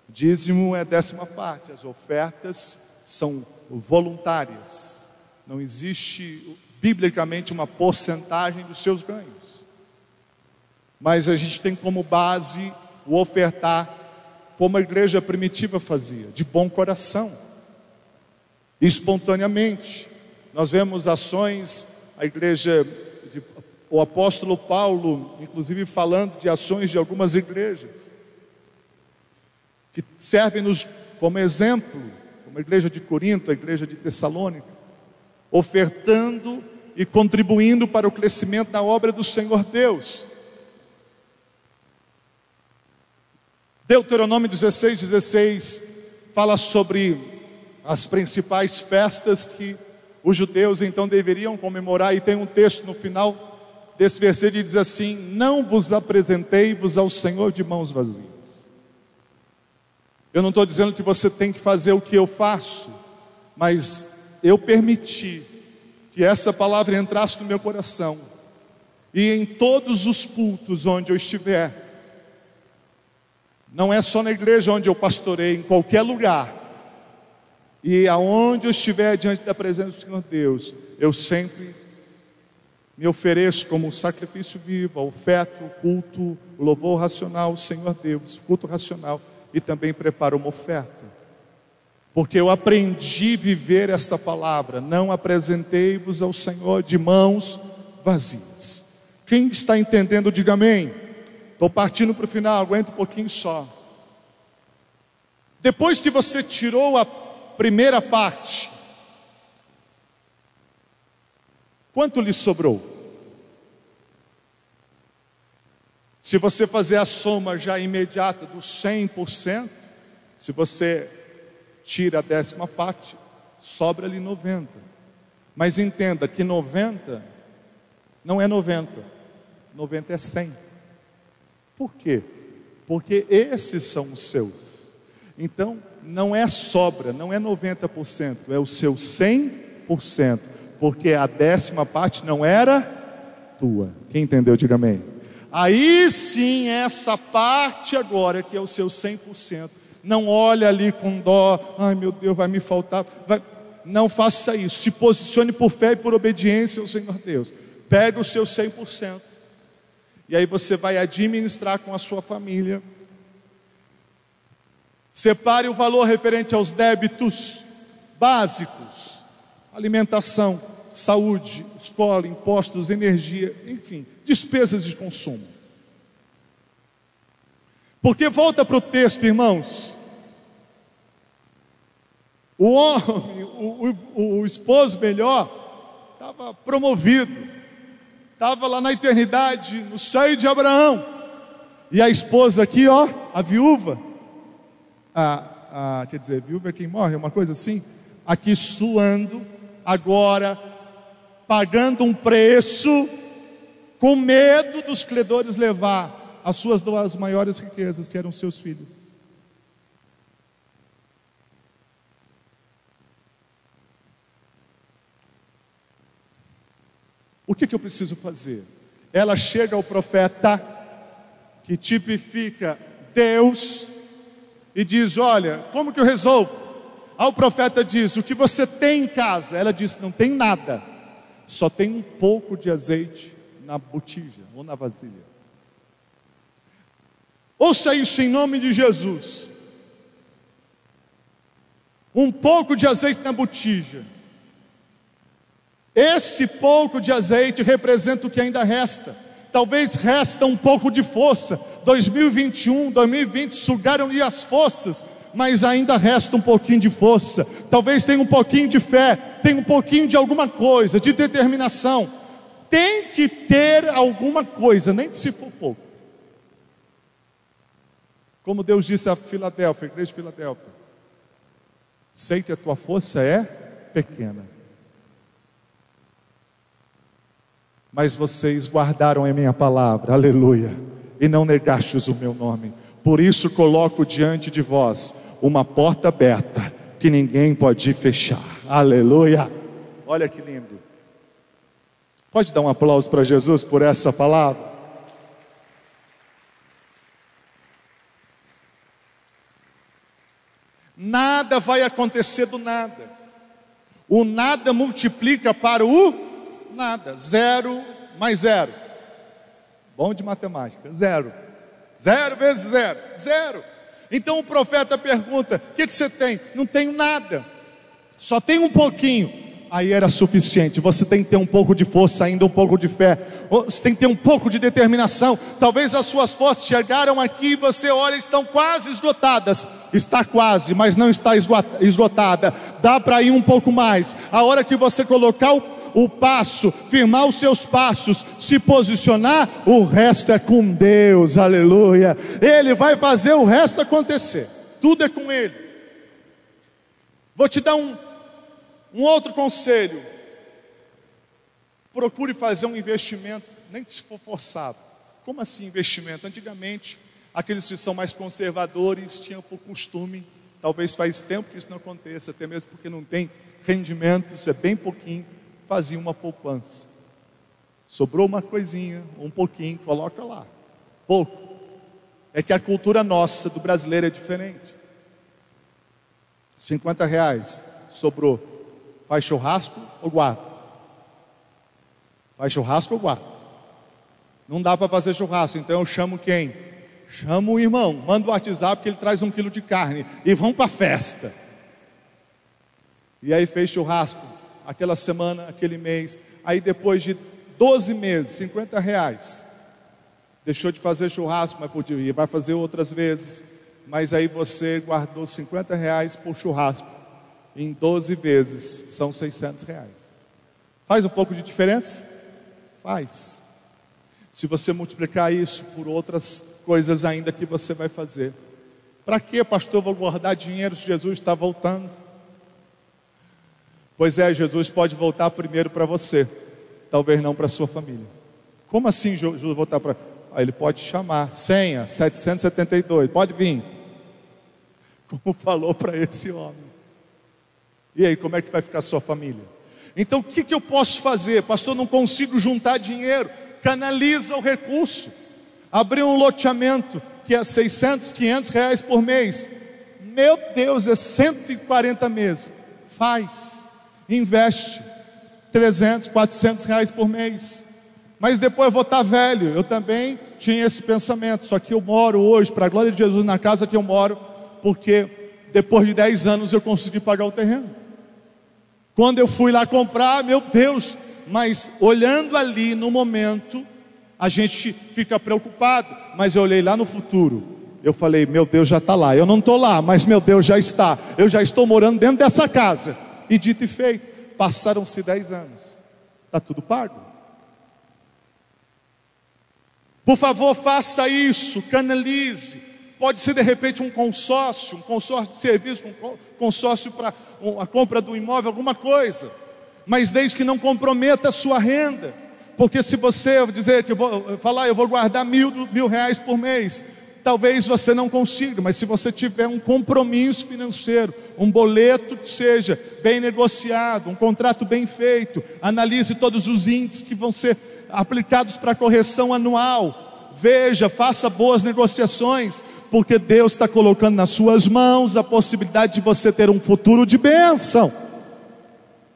Dízimo é a 10ª parte, as ofertas são voluntárias. Não existe biblicamente uma porcentagem dos seus ganhos, mas a gente tem como base o ofertar como a igreja primitiva fazia, de bom coração, espontaneamente. Nós vemos ações, a igreja, o apóstolo Paulo, inclusive falando de ações de algumas igrejas. que servem-nos como exemplo, como a igreja de Corinto, a igreja de Tessalônica, ofertando e contribuindo para o crescimento da obra do Senhor Deus. Deuteronômio 16:16 fala sobre as principais festas que os judeus então deveriam comemorar, e tem um texto no final desse versículo que diz assim: não vos apresentei-vos ao Senhor de mãos vazias. Eu não estou dizendo que você tem que fazer o que eu faço, mas eu permiti que essa palavra entrasse no meu coração, e em todos os cultos onde eu estiver, não é só na igreja onde eu pastorei, em qualquer lugar, e aonde eu estiver diante da presença do Senhor Deus, eu sempre me ofereço como um sacrifício vivo, a oferta, o culto, o louvor racional ao Senhor Deus, culto racional, e também preparo uma oferta, porque eu aprendi a viver esta palavra: não apresentei-vos ao Senhor de mãos vazias. Quem está entendendo, diga amém. Estou partindo para o final, aguenta um pouquinho só. Depois que você tirou a primeira parte, quanto lhe sobrou? Se você fazer a soma já imediata dos 100%, se você tira a 10ª parte, sobra-lhe 90. Mas entenda que 90 não é 90, 90 é 100. Por quê? Porque esses são os seus. Então, não é sobra, não é 90%, é o seu 100%, porque a 10ª parte não era tua. Quem entendeu, diga amém. Aí sim, essa parte agora, que é o seu 100%, não olha ali com dó: ai meu Deus, vai me faltar. Não faça isso, se posicione por fé e por obediência ao Senhor Deus. Pega o seu 100%, e aí você vai administrar com a sua família. Separe o valor referente aos débitos básicos: alimentação, saúde, escola, impostos, energia, enfim, despesas de consumo. Porque volta para o texto, irmãos. O homem, o esposo melhor, estava promovido, estava lá na eternidade, no seio de Abraão. E a esposa aqui, ó, a viúva, quer dizer, viúva é quem morre, uma coisa assim, aqui suando, agora pagando um preço, com medo dos credores levar as suas 2 maiores riquezas, que eram seus filhos. O que eu preciso fazer? Ela chega ao profeta, que tipifica Deus, e diz: olha, como que eu resolvo? Aí o profeta diz: o que você tem em casa? Ela diz: não tem nada, só tem um pouco de azeite na botija ou na vasilha. Ouça isso em nome de Jesus. Um pouco de azeite na botija. Esse pouco de azeite representa o que ainda resta. Talvez resta um pouco de força. 2021, 2020 sugaram-lhe as forças, mas ainda resta um pouquinho de força. Talvez tenha um pouquinho de fé, tenha um pouquinho de alguma coisa, de determinação. Tem que ter alguma coisa, nem que se for pouco. Como Deus disse a Filadélfia, a igreja de Filadélfia: sei que a tua força é pequena, mas vocês guardaram a minha palavra, aleluia, e não negastes o meu nome. Por isso coloco diante de vós uma porta aberta, que ninguém pode fechar, aleluia. Olha que lindo. Pode dar um aplauso para Jesus por essa palavra? Nada vai acontecer do nada. O nada multiplica para o nada. 0 mais 0. Bom de matemática. 0. 0 vezes 0. 0. Então o profeta pergunta: o que você tem? Não tenho nada, só tenho um pouquinho. aí era suficiente. Você tem que ter um pouco de força ainda, um pouco de fé. Você tem que ter um pouco de determinação. Talvez as suas forças chegaram aqui e você olha, estão quase esgotadas. Está quase, mas não está esgotada. Dá para ir um pouco mais. A hora que você colocar o passo, firmar os seus passos, se posicionar, o resto é com Deus, aleluia. Ele vai fazer o resto acontecer. Tudo é com Ele. Vou te dar um outro conselho. Procure fazer um investimento, nem que se for forçado. Como assim investimento? Antigamente, aqueles que são mais conservadores tinham por costume, talvez faz tempo que isso não aconteça, até mesmo porque não tem rendimento, isso é bem pouquinho, fazia uma poupança. Sobrou uma coisinha, um pouquinho, coloca lá. Pouco. É que a cultura nossa, do brasileiro, é diferente. R$50 sobrou. Faz churrasco ou guarda? Faz churrasco ou guarda? Não dá para fazer churrasco, então eu chamo quem? Chamo o irmão, manda o WhatsApp que ele traz 1 quilo de carne e vão para a festa. E aí fez churrasco, aquela semana, aquele mês. Aí depois de 12 meses, R$50. Deixou de fazer churrasco, mas podia, vai fazer outras vezes. Mas aí você guardou R$50 por churrasco. Em 12 vezes, são R$600. Faz um pouco de diferença? Faz. Se você multiplicar isso por outras coisas ainda que você vai fazer. Para que, pastor, eu vou guardar dinheiro se Jesus está voltando? Pois é, Jesus pode voltar primeiro para você, talvez não para a sua família. Como assim Jesus voltar para... Ele pode chamar, senha 772, pode vir. Como falou para esse homem. E aí, como é que vai ficar a sua família? Então, o que eu posso fazer? Pastor, não consigo juntar dinheiro. Canaliza o recurso. Abrir um loteamento que é R$600, R$500 por mês. Meu Deus, é 140 meses. Faz. Investe R$300, R$400 por mês. Mas depois eu vou estar velho. Eu também tinha esse pensamento. Só que eu moro hoje, para a glória de Jesus, na casa que eu moro, porque depois de 10 anos eu consegui pagar o terreno. Quando eu fui lá comprar, meu Deus, mas olhando ali no momento, a gente fica preocupado. Mas eu olhei lá no futuro, eu falei, meu Deus já está lá. Eu não estou lá, mas meu Deus já está. Eu já estou morando dentro dessa casa. E dito e feito, passaram-se 10 anos. Está tudo pago. Por favor, faça isso, canalize. Pode ser de repente um consórcio de serviço, um consórcio para a compra do imóvel, alguma coisa. Mas desde que não comprometa a sua renda. Porque se você dizer que eu vou guardar R$1.000 por mês, talvez você não consiga. Mas se você tiver um compromisso financeiro, um boleto que seja bem negociado, um contrato bem feito, analise todos os índices que vão ser aplicados para correção anual. Veja, faça boas negociações, porque Deus está colocando nas suas mãos a possibilidade de você ter um futuro de bênção.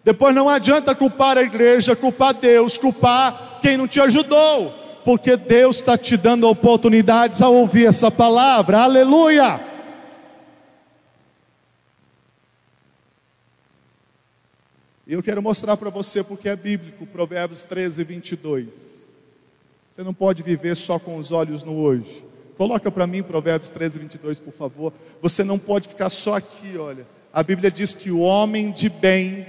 Depois não adianta culpar a igreja, culpar Deus, culpar quem não te ajudou, porque Deus está te dando oportunidades a ouvir essa palavra, aleluia. Eu quero mostrar para você porque é bíblico, Provérbios 13:22. Você não pode viver só com os olhos no hoje. Coloca para mim Provérbios 13:22, por favor. Você não pode ficar só aqui, olha. A Bíblia diz que o homem de bem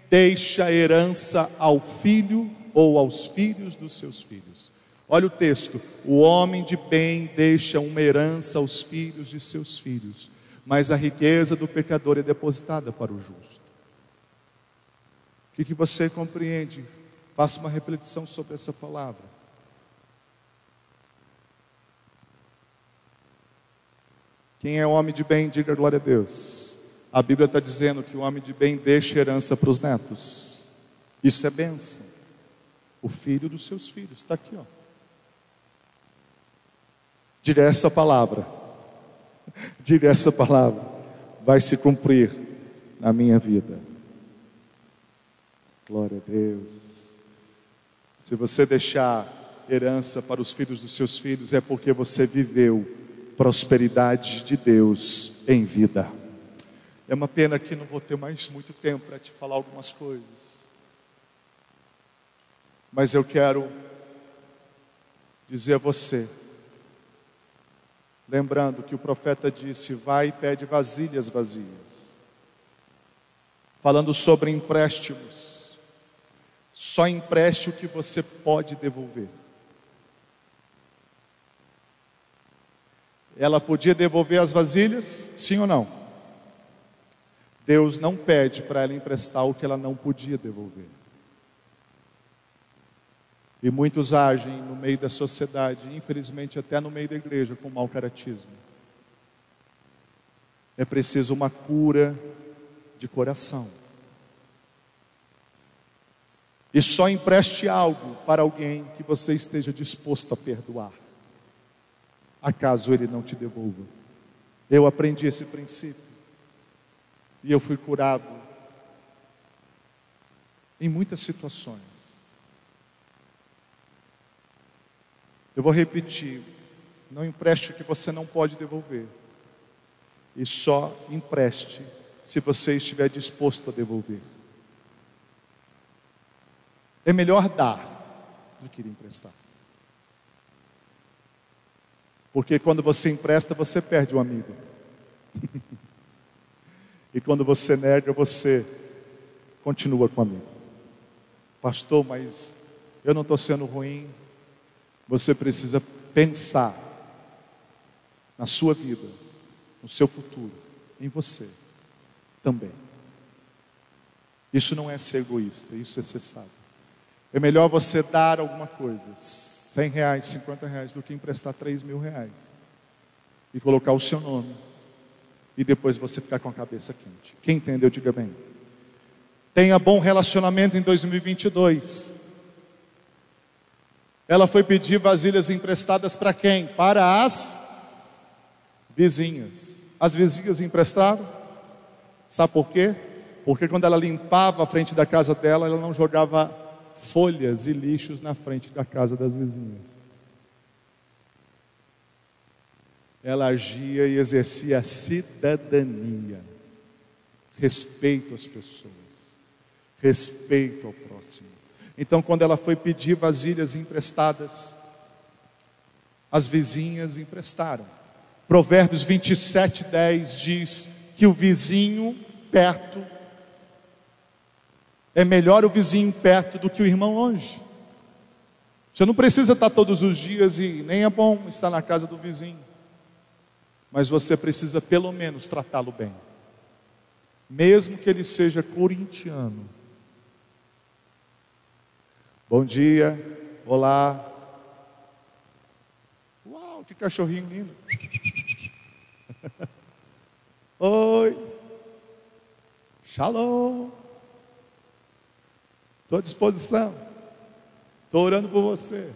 deixa a herança ao filho ou aos filhos dos seus filhos. Olha o texto. O homem de bem deixa uma herança aos filhos de seus filhos, mas a riqueza do pecador é depositada para o justo. O que você compreende? Faça uma reflexão sobre essa palavra. Quem é homem de bem, diga glória a Deus. A Bíblia está dizendo que o homem de bem deixa herança para os netos. Isso é bênção. O filho dos seus filhos, está aqui, ó. Diga essa palavra. Diga essa palavra. Vai se cumprir na minha vida. Glória a Deus. Se você deixar herança para os filhos dos seus filhos, é porque você viveu prosperidade de Deus em vida. É uma pena que não vou ter mais muito tempo para te falar algumas coisas. Mas eu quero dizer a você, lembrando que o profeta disse: vai e pede vasilhas vazias. Falando sobre empréstimos, só empreste o que você pode devolver. Ela podia devolver as vasilhas, sim ou não? Deus não pede para ela emprestar o que ela não podia devolver. E muitos agem no meio da sociedade, infelizmente até no meio da igreja, com mau caratismo. É preciso uma cura de coração. E só empreste algo para alguém que você esteja disposto a perdoar, acaso ele não te devolva. Eu aprendi esse princípio e eu fui curado em muitas situações. Eu vou repetir: não empreste o que você não pode devolver, e só empreste se você estiver disposto a devolver. É melhor dar do que emprestar. Porque quando você empresta, você perde um amigo. E quando você nega, você continua com o amigo. Pastor, mas eu não estou sendo ruim. Você precisa pensar na sua vida, no seu futuro, em você também. Isso não é ser egoísta, isso é ser sábio. É melhor você dar alguma coisa, R$100, R$50, do que emprestar R$3.000 e colocar o seu nome e depois você ficar com a cabeça quente. Quem entendeu, diga bem. Tenha bom relacionamento em 2022. Ela foi pedir vasilhas emprestadas para quem? Para as vizinhas. As vizinhas emprestaram? Sabe por quê? Porque quando ela limpava a frente da casa dela, ela não jogava folhas e lixos na frente da casa das vizinhas. Ela agia e exercia a cidadania, respeito às pessoas, respeito ao próximo. Então, quando ela foi pedir vasilhas emprestadas, as vizinhas emprestaram. Provérbios 27:10 diz que o vizinho perto é melhor, o vizinho perto do que o irmão longe. Você não precisa estar todos os dias, e nem é bom estar na casa do vizinho, mas você precisa pelo menos tratá-lo bem, mesmo que ele seja corintiano. Bom dia, olá. Uau, que cachorrinho lindo. Oi, shalom. Estou à disposição. Estou orando por você.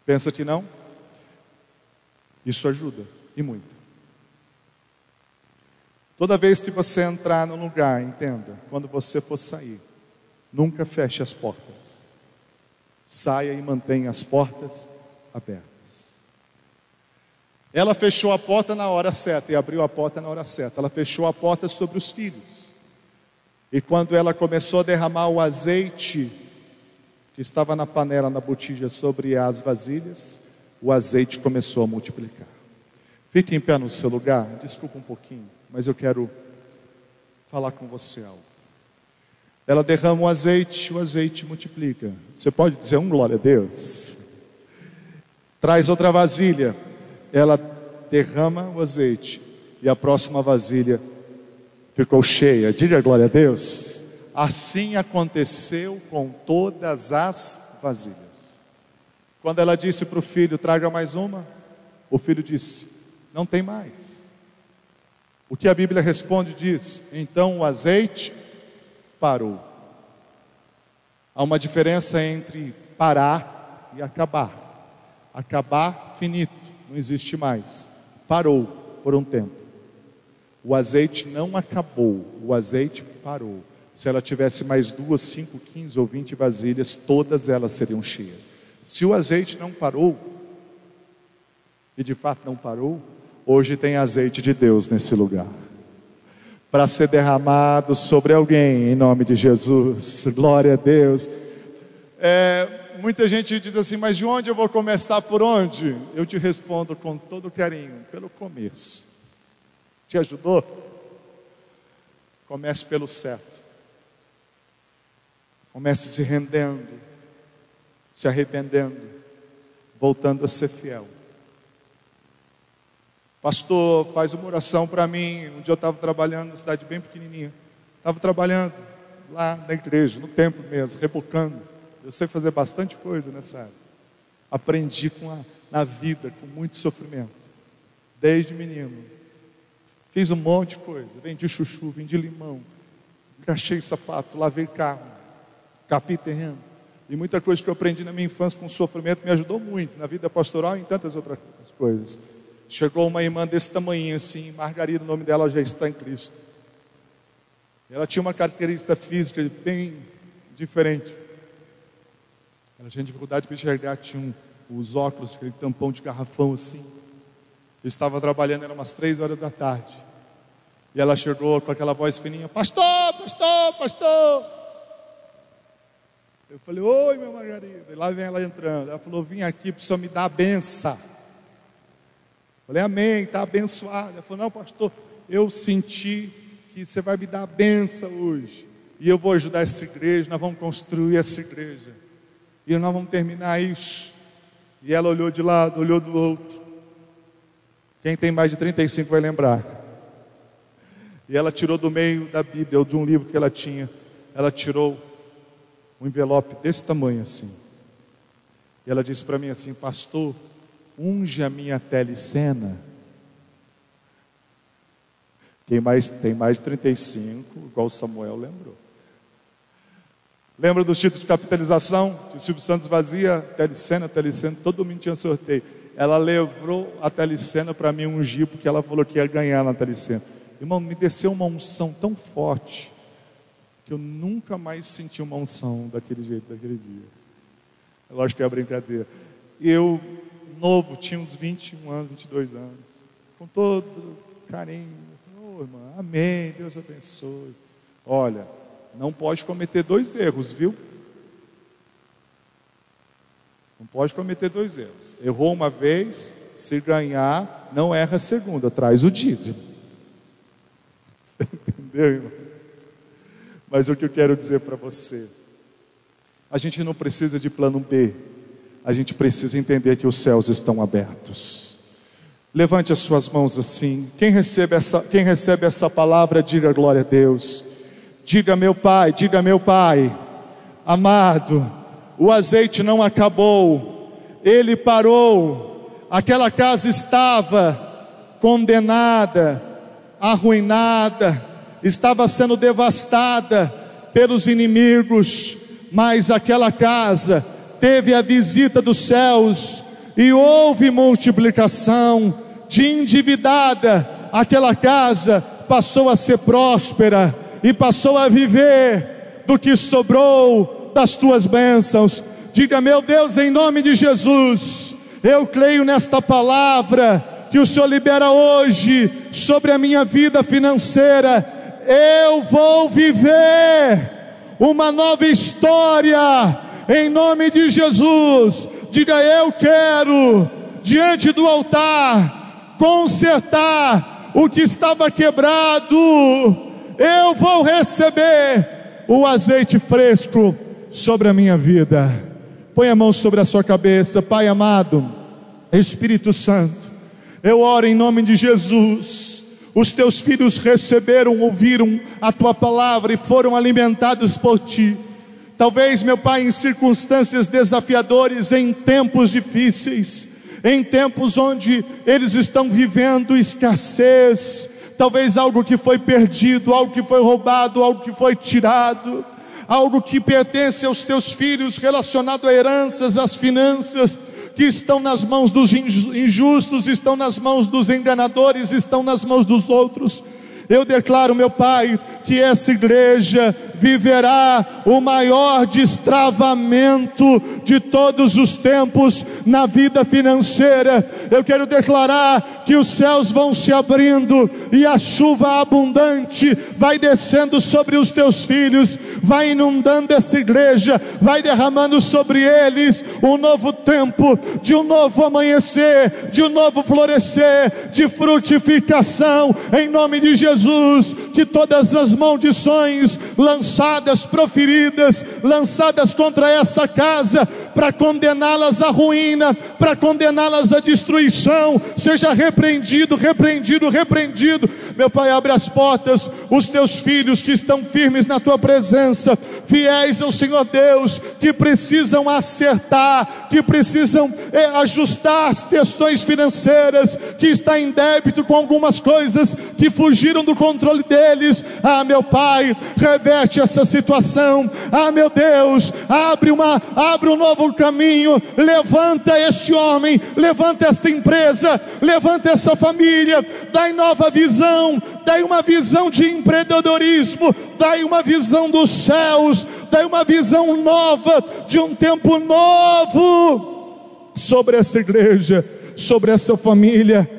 Pensa que não? Isso ajuda, e muito. Toda vez que você entrar num lugar, entenda, quando você for sair, nunca feche as portas. Saia e mantenha as portas abertas. Ela fechou a porta na hora certa e abriu a porta na hora certa. Ela fechou a porta sobre os filhos. E quando ela começou a derramar o azeite que estava na panela, na botija, sobre as vasilhas, o azeite começou a multiplicar. Fique em pé no seu lugar. Desculpa um pouquinho, mas eu quero falar com você algo. Ela derrama o azeite multiplica. Você pode dizer glória a Deus? Traz outra vasilha. Ela derrama o azeite e a próxima vasilha ficou cheia. Diga glória a Deus. Assim aconteceu com todas as vasilhas. Quando ela disse para o filho: traga mais uma, o filho disse: não tem mais. O que a Bíblia responde diz: então o azeite parou. Há uma diferença entre parar e acabar. Acabar, finito, não existe mais. Parou por um tempo. O azeite não acabou, o azeite parou. Se ela tivesse mais 2, 5, 15 ou 20 vasilhas, todas elas seriam cheias. Se o azeite não parou, e de fato não parou, Hoje tem azeite de Deus nesse lugar, para ser derramado sobre alguém, em nome de Jesus. Glória a Deus. Muita gente diz assim, mas de onde eu vou começar? Por onde? Eu te respondo com todo carinho, pelo começo. Te ajudou? Comece pelo certo. Comece se rendendo, se arrependendo, voltando a ser fiel. Pastor, faz uma oração para mim. Um dia eu estava trabalhando numa cidade bem pequenininha. Estava trabalhando lá na igreja, no templo mesmo, rebocando. Eu sei fazer bastante coisa nessa área. Aprendi na vida, com muito sofrimento. Desde menino. Fiz um monte de coisa. Vendi chuchu, vendi limão. Encaixei sapato, lavei carro. Capi terreno. E muita coisa que eu aprendi na minha infância com sofrimento me ajudou muito. Na vida pastoral e em tantas outras coisas. Chegou uma irmã desse tamanho assim, Margarida, o nome dela já está em Cristo. Ela tinha uma característica física bem diferente. Ela tinha dificuldade para enxergar, tinha os óculos, aquele tampão de garrafão assim. Eu estava trabalhando, era umas 3 horas da tarde. E ela chegou com aquela voz fininha, pastor, pastor, pastor. Eu falei, oi, minha Margarida. E lá vem ela entrando. Ela falou, vim aqui para o senhor me dar a benção. Eu falei, amém, está abençoado. Ela falou, não, pastor, eu senti que você vai me dar a benção hoje. E eu vou ajudar essa igreja, nós vamos construir essa igreja. E nós vamos terminar isso. E ela olhou de lado, olhou do outro. Quem tem mais de 35 vai lembrar. E ela tirou do meio da Bíblia, ou de um livro que ela tinha. Ela tirou um envelope desse tamanho assim. E ela disse para mim assim, pastor, unge a minha telecena. Quem tem mais de 35, igual o Samuel lembrou. Lembra dos títulos de capitalização? Que o Silvio Santos vazia, telecena, todo domingo tinha sorteio. Ela levou a telecena para mim ungir, porque ela falou que ia ganhar na telecena. Irmão, me desceu uma unção tão forte, que eu nunca mais senti uma unção daquele jeito, daquele dia. Lógico que é brincadeira. Eu, novo, tinha uns 21 anos, 22 anos, com todo carinho. Oh, irmã, amém, Deus abençoe. Olha, não pode cometer 2 erros, viu? Não pode cometer 2 erros. Errou uma vez, se ganhar, não erra a segunda, traz o dízimo. Você entendeu, irmão? Mas o que eu quero dizer para você, a gente não precisa de plano B, a gente precisa entender que os céus estão abertos. Levante as suas mãos assim. Quem recebe essa palavra, diga glória a Deus. Diga meu Pai, amado, o azeite não acabou, ele parou. Aquela casa estava condenada, arruinada, estava sendo devastada pelos inimigos, mas aquela casa teve a visita dos céus e houve multiplicação. De endividada, aquela casa passou a ser próspera e passou a viver do que sobrou das tuas bênçãos. Diga, meu Deus, em nome de Jesus, eu creio nesta palavra que o Senhor libera hoje sobre a minha vida financeira. Eu vou viver uma nova história em nome de Jesus. Diga, eu quero diante do altar consertar o que estava quebrado. Eu vou receber o azeite fresco sobre a minha vida. Põe a mão sobre a sua cabeça. Pai amado, Espírito Santo, eu oro em nome de Jesus. Os teus filhos receberam, ouviram a tua palavra e foram alimentados por ti. Talvez, meu Pai, em circunstâncias desafiadoras, em tempos difíceis, em tempos onde eles estão vivendo escassez, talvez algo que foi perdido, algo que foi roubado, algo que foi tirado, algo que pertence aos teus filhos, relacionado a heranças, às finanças, que estão nas mãos dos injustos, estão nas mãos dos enganadores, estão nas mãos dos outros. Eu declaro, meu Pai, que essa igreja viverá o maior destravamento de todos os tempos na vida financeira. Eu quero declarar que os céus vão se abrindo e a chuva abundante vai descendo sobre os teus filhos, vai inundando essa igreja, vai derramando sobre eles um novo tempo, de um novo amanhecer, de um novo florescer, de frutificação, em nome de Jesus. Que todas as maldições lançadas, proferidas, lançadas contra essa casa, para condená-las à ruína, para condená-las à destruição, seja repreendido, repreendido, repreendido. Meu Pai, abre as portas, os teus filhos que estão firmes na tua presença, fiéis ao Senhor Deus, que precisam acertar, que precisam ajustar as questões financeiras, que está em débito com algumas coisas que fugiram do controle deles. Meu Pai, reverte essa situação. Meu Deus, abre um novo caminho. Levanta este homem, levanta esta empresa, levanta essa família, dai nova visão, dai uma visão de empreendedorismo, dai uma visão dos céus, dai uma visão nova, de um tempo novo sobre essa igreja, sobre essa família.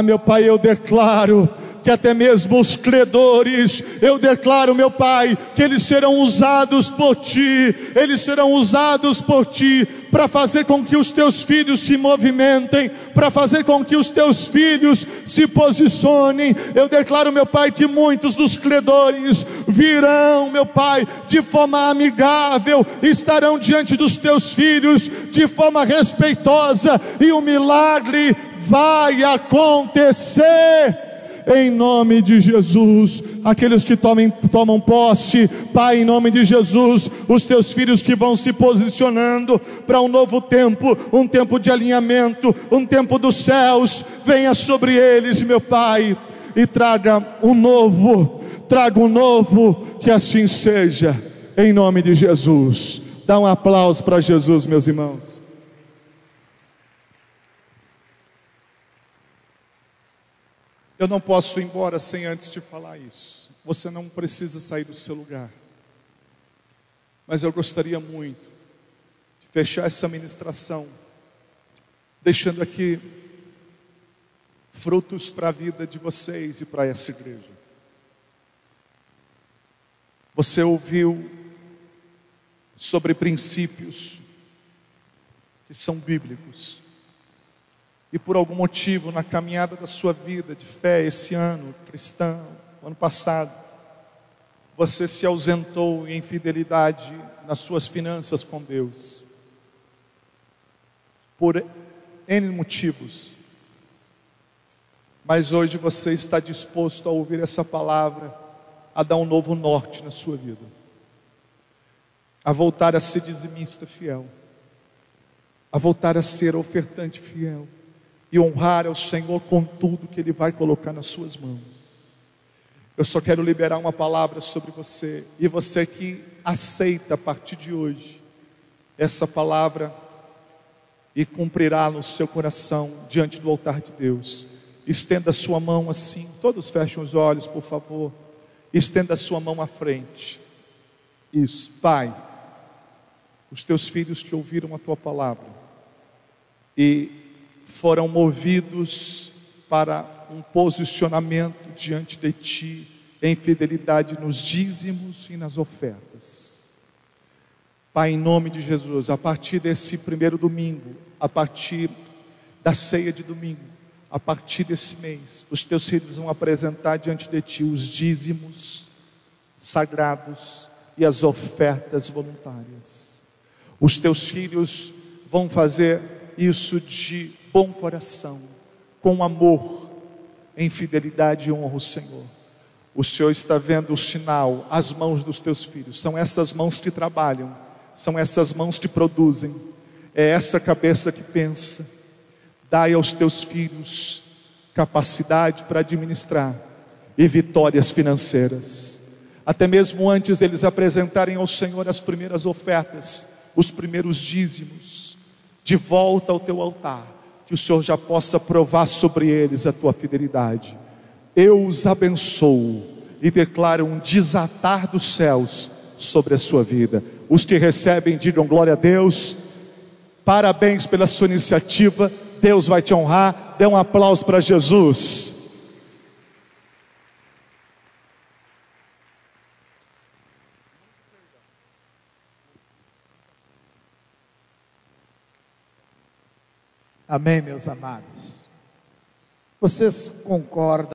Meu Pai, eu declaro que até mesmo os credores, eu declaro, meu Pai, que eles serão usados por Ti, eles serão usados por Ti, para fazer com que os Teus filhos se movimentem, para fazer com que os Teus filhos se posicionem. Eu declaro, meu Pai, que muitos dos credores virão, meu Pai, de forma amigável, estarão diante dos Teus filhos, de forma respeitosa, e o milagre vai acontecer. Em nome de Jesus, aqueles que tomam posse, Pai, em nome de Jesus, os teus filhos que vão se posicionando para um novo tempo, um tempo de alinhamento, um tempo dos céus, venha sobre eles, meu Pai, e traga um novo, que assim seja, em nome de Jesus. Dá um aplauso para Jesus, meus irmãos. Eu não posso ir embora sem antes te falar isso. Você não precisa sair do seu lugar. Mas eu gostaria muito de fechar essa ministração, deixando aqui frutos para a vida de vocês e para essa igreja. Você ouviu sobre princípios que são bíblicos. E por algum motivo, na caminhada da sua vida de fé, esse ano cristão, ano passado, você se ausentou em infidelidade nas suas finanças com Deus, por N motivos. Mas hoje você está disposto a ouvir essa palavra, a dar um novo norte na sua vida, a voltar a ser dizimista fiel, a voltar a ser ofertante fiel, e honrar ao Senhor com tudo que Ele vai colocar nas suas mãos. Eu só quero liberar uma palavra sobre você, e você que aceita a partir de hoje essa palavra e cumprirá no seu coração diante do altar de Deus. Estenda a sua mão assim, todos fechem os olhos, por favor. Estenda a sua mão à frente. Isso. Pai, os teus filhos que ouviram a tua palavra e foram movidos para um posicionamento diante de Ti, em fidelidade nos dízimos e nas ofertas. Pai, em nome de Jesus, a partir desse primeiro domingo, a partir da ceia de domingo, a partir desse mês, os teus filhos vão apresentar diante de Ti os dízimos sagrados e as ofertas voluntárias. Os teus filhos vão fazer isso de bom coração, com amor, em fidelidade e honra ao Senhor. O Senhor está vendo o sinal, as mãos dos teus filhos. São essas mãos que trabalham, são essas mãos que produzem, é essa cabeça que pensa. Dai aos teus filhos capacidade para administrar e vitórias financeiras, até mesmo antes deles apresentarem ao Senhor as primeiras ofertas, os primeiros dízimos, de volta ao teu altar, que o Senhor já possa provar sobre eles a tua fidelidade. Eu os abençoo e declaro um desatar dos céus sobre a sua vida. Os que recebem, digam glória a Deus. Parabéns pela sua iniciativa. Deus vai te honrar. Dê um aplauso para Jesus. Amém, meus amados. Vocês concordam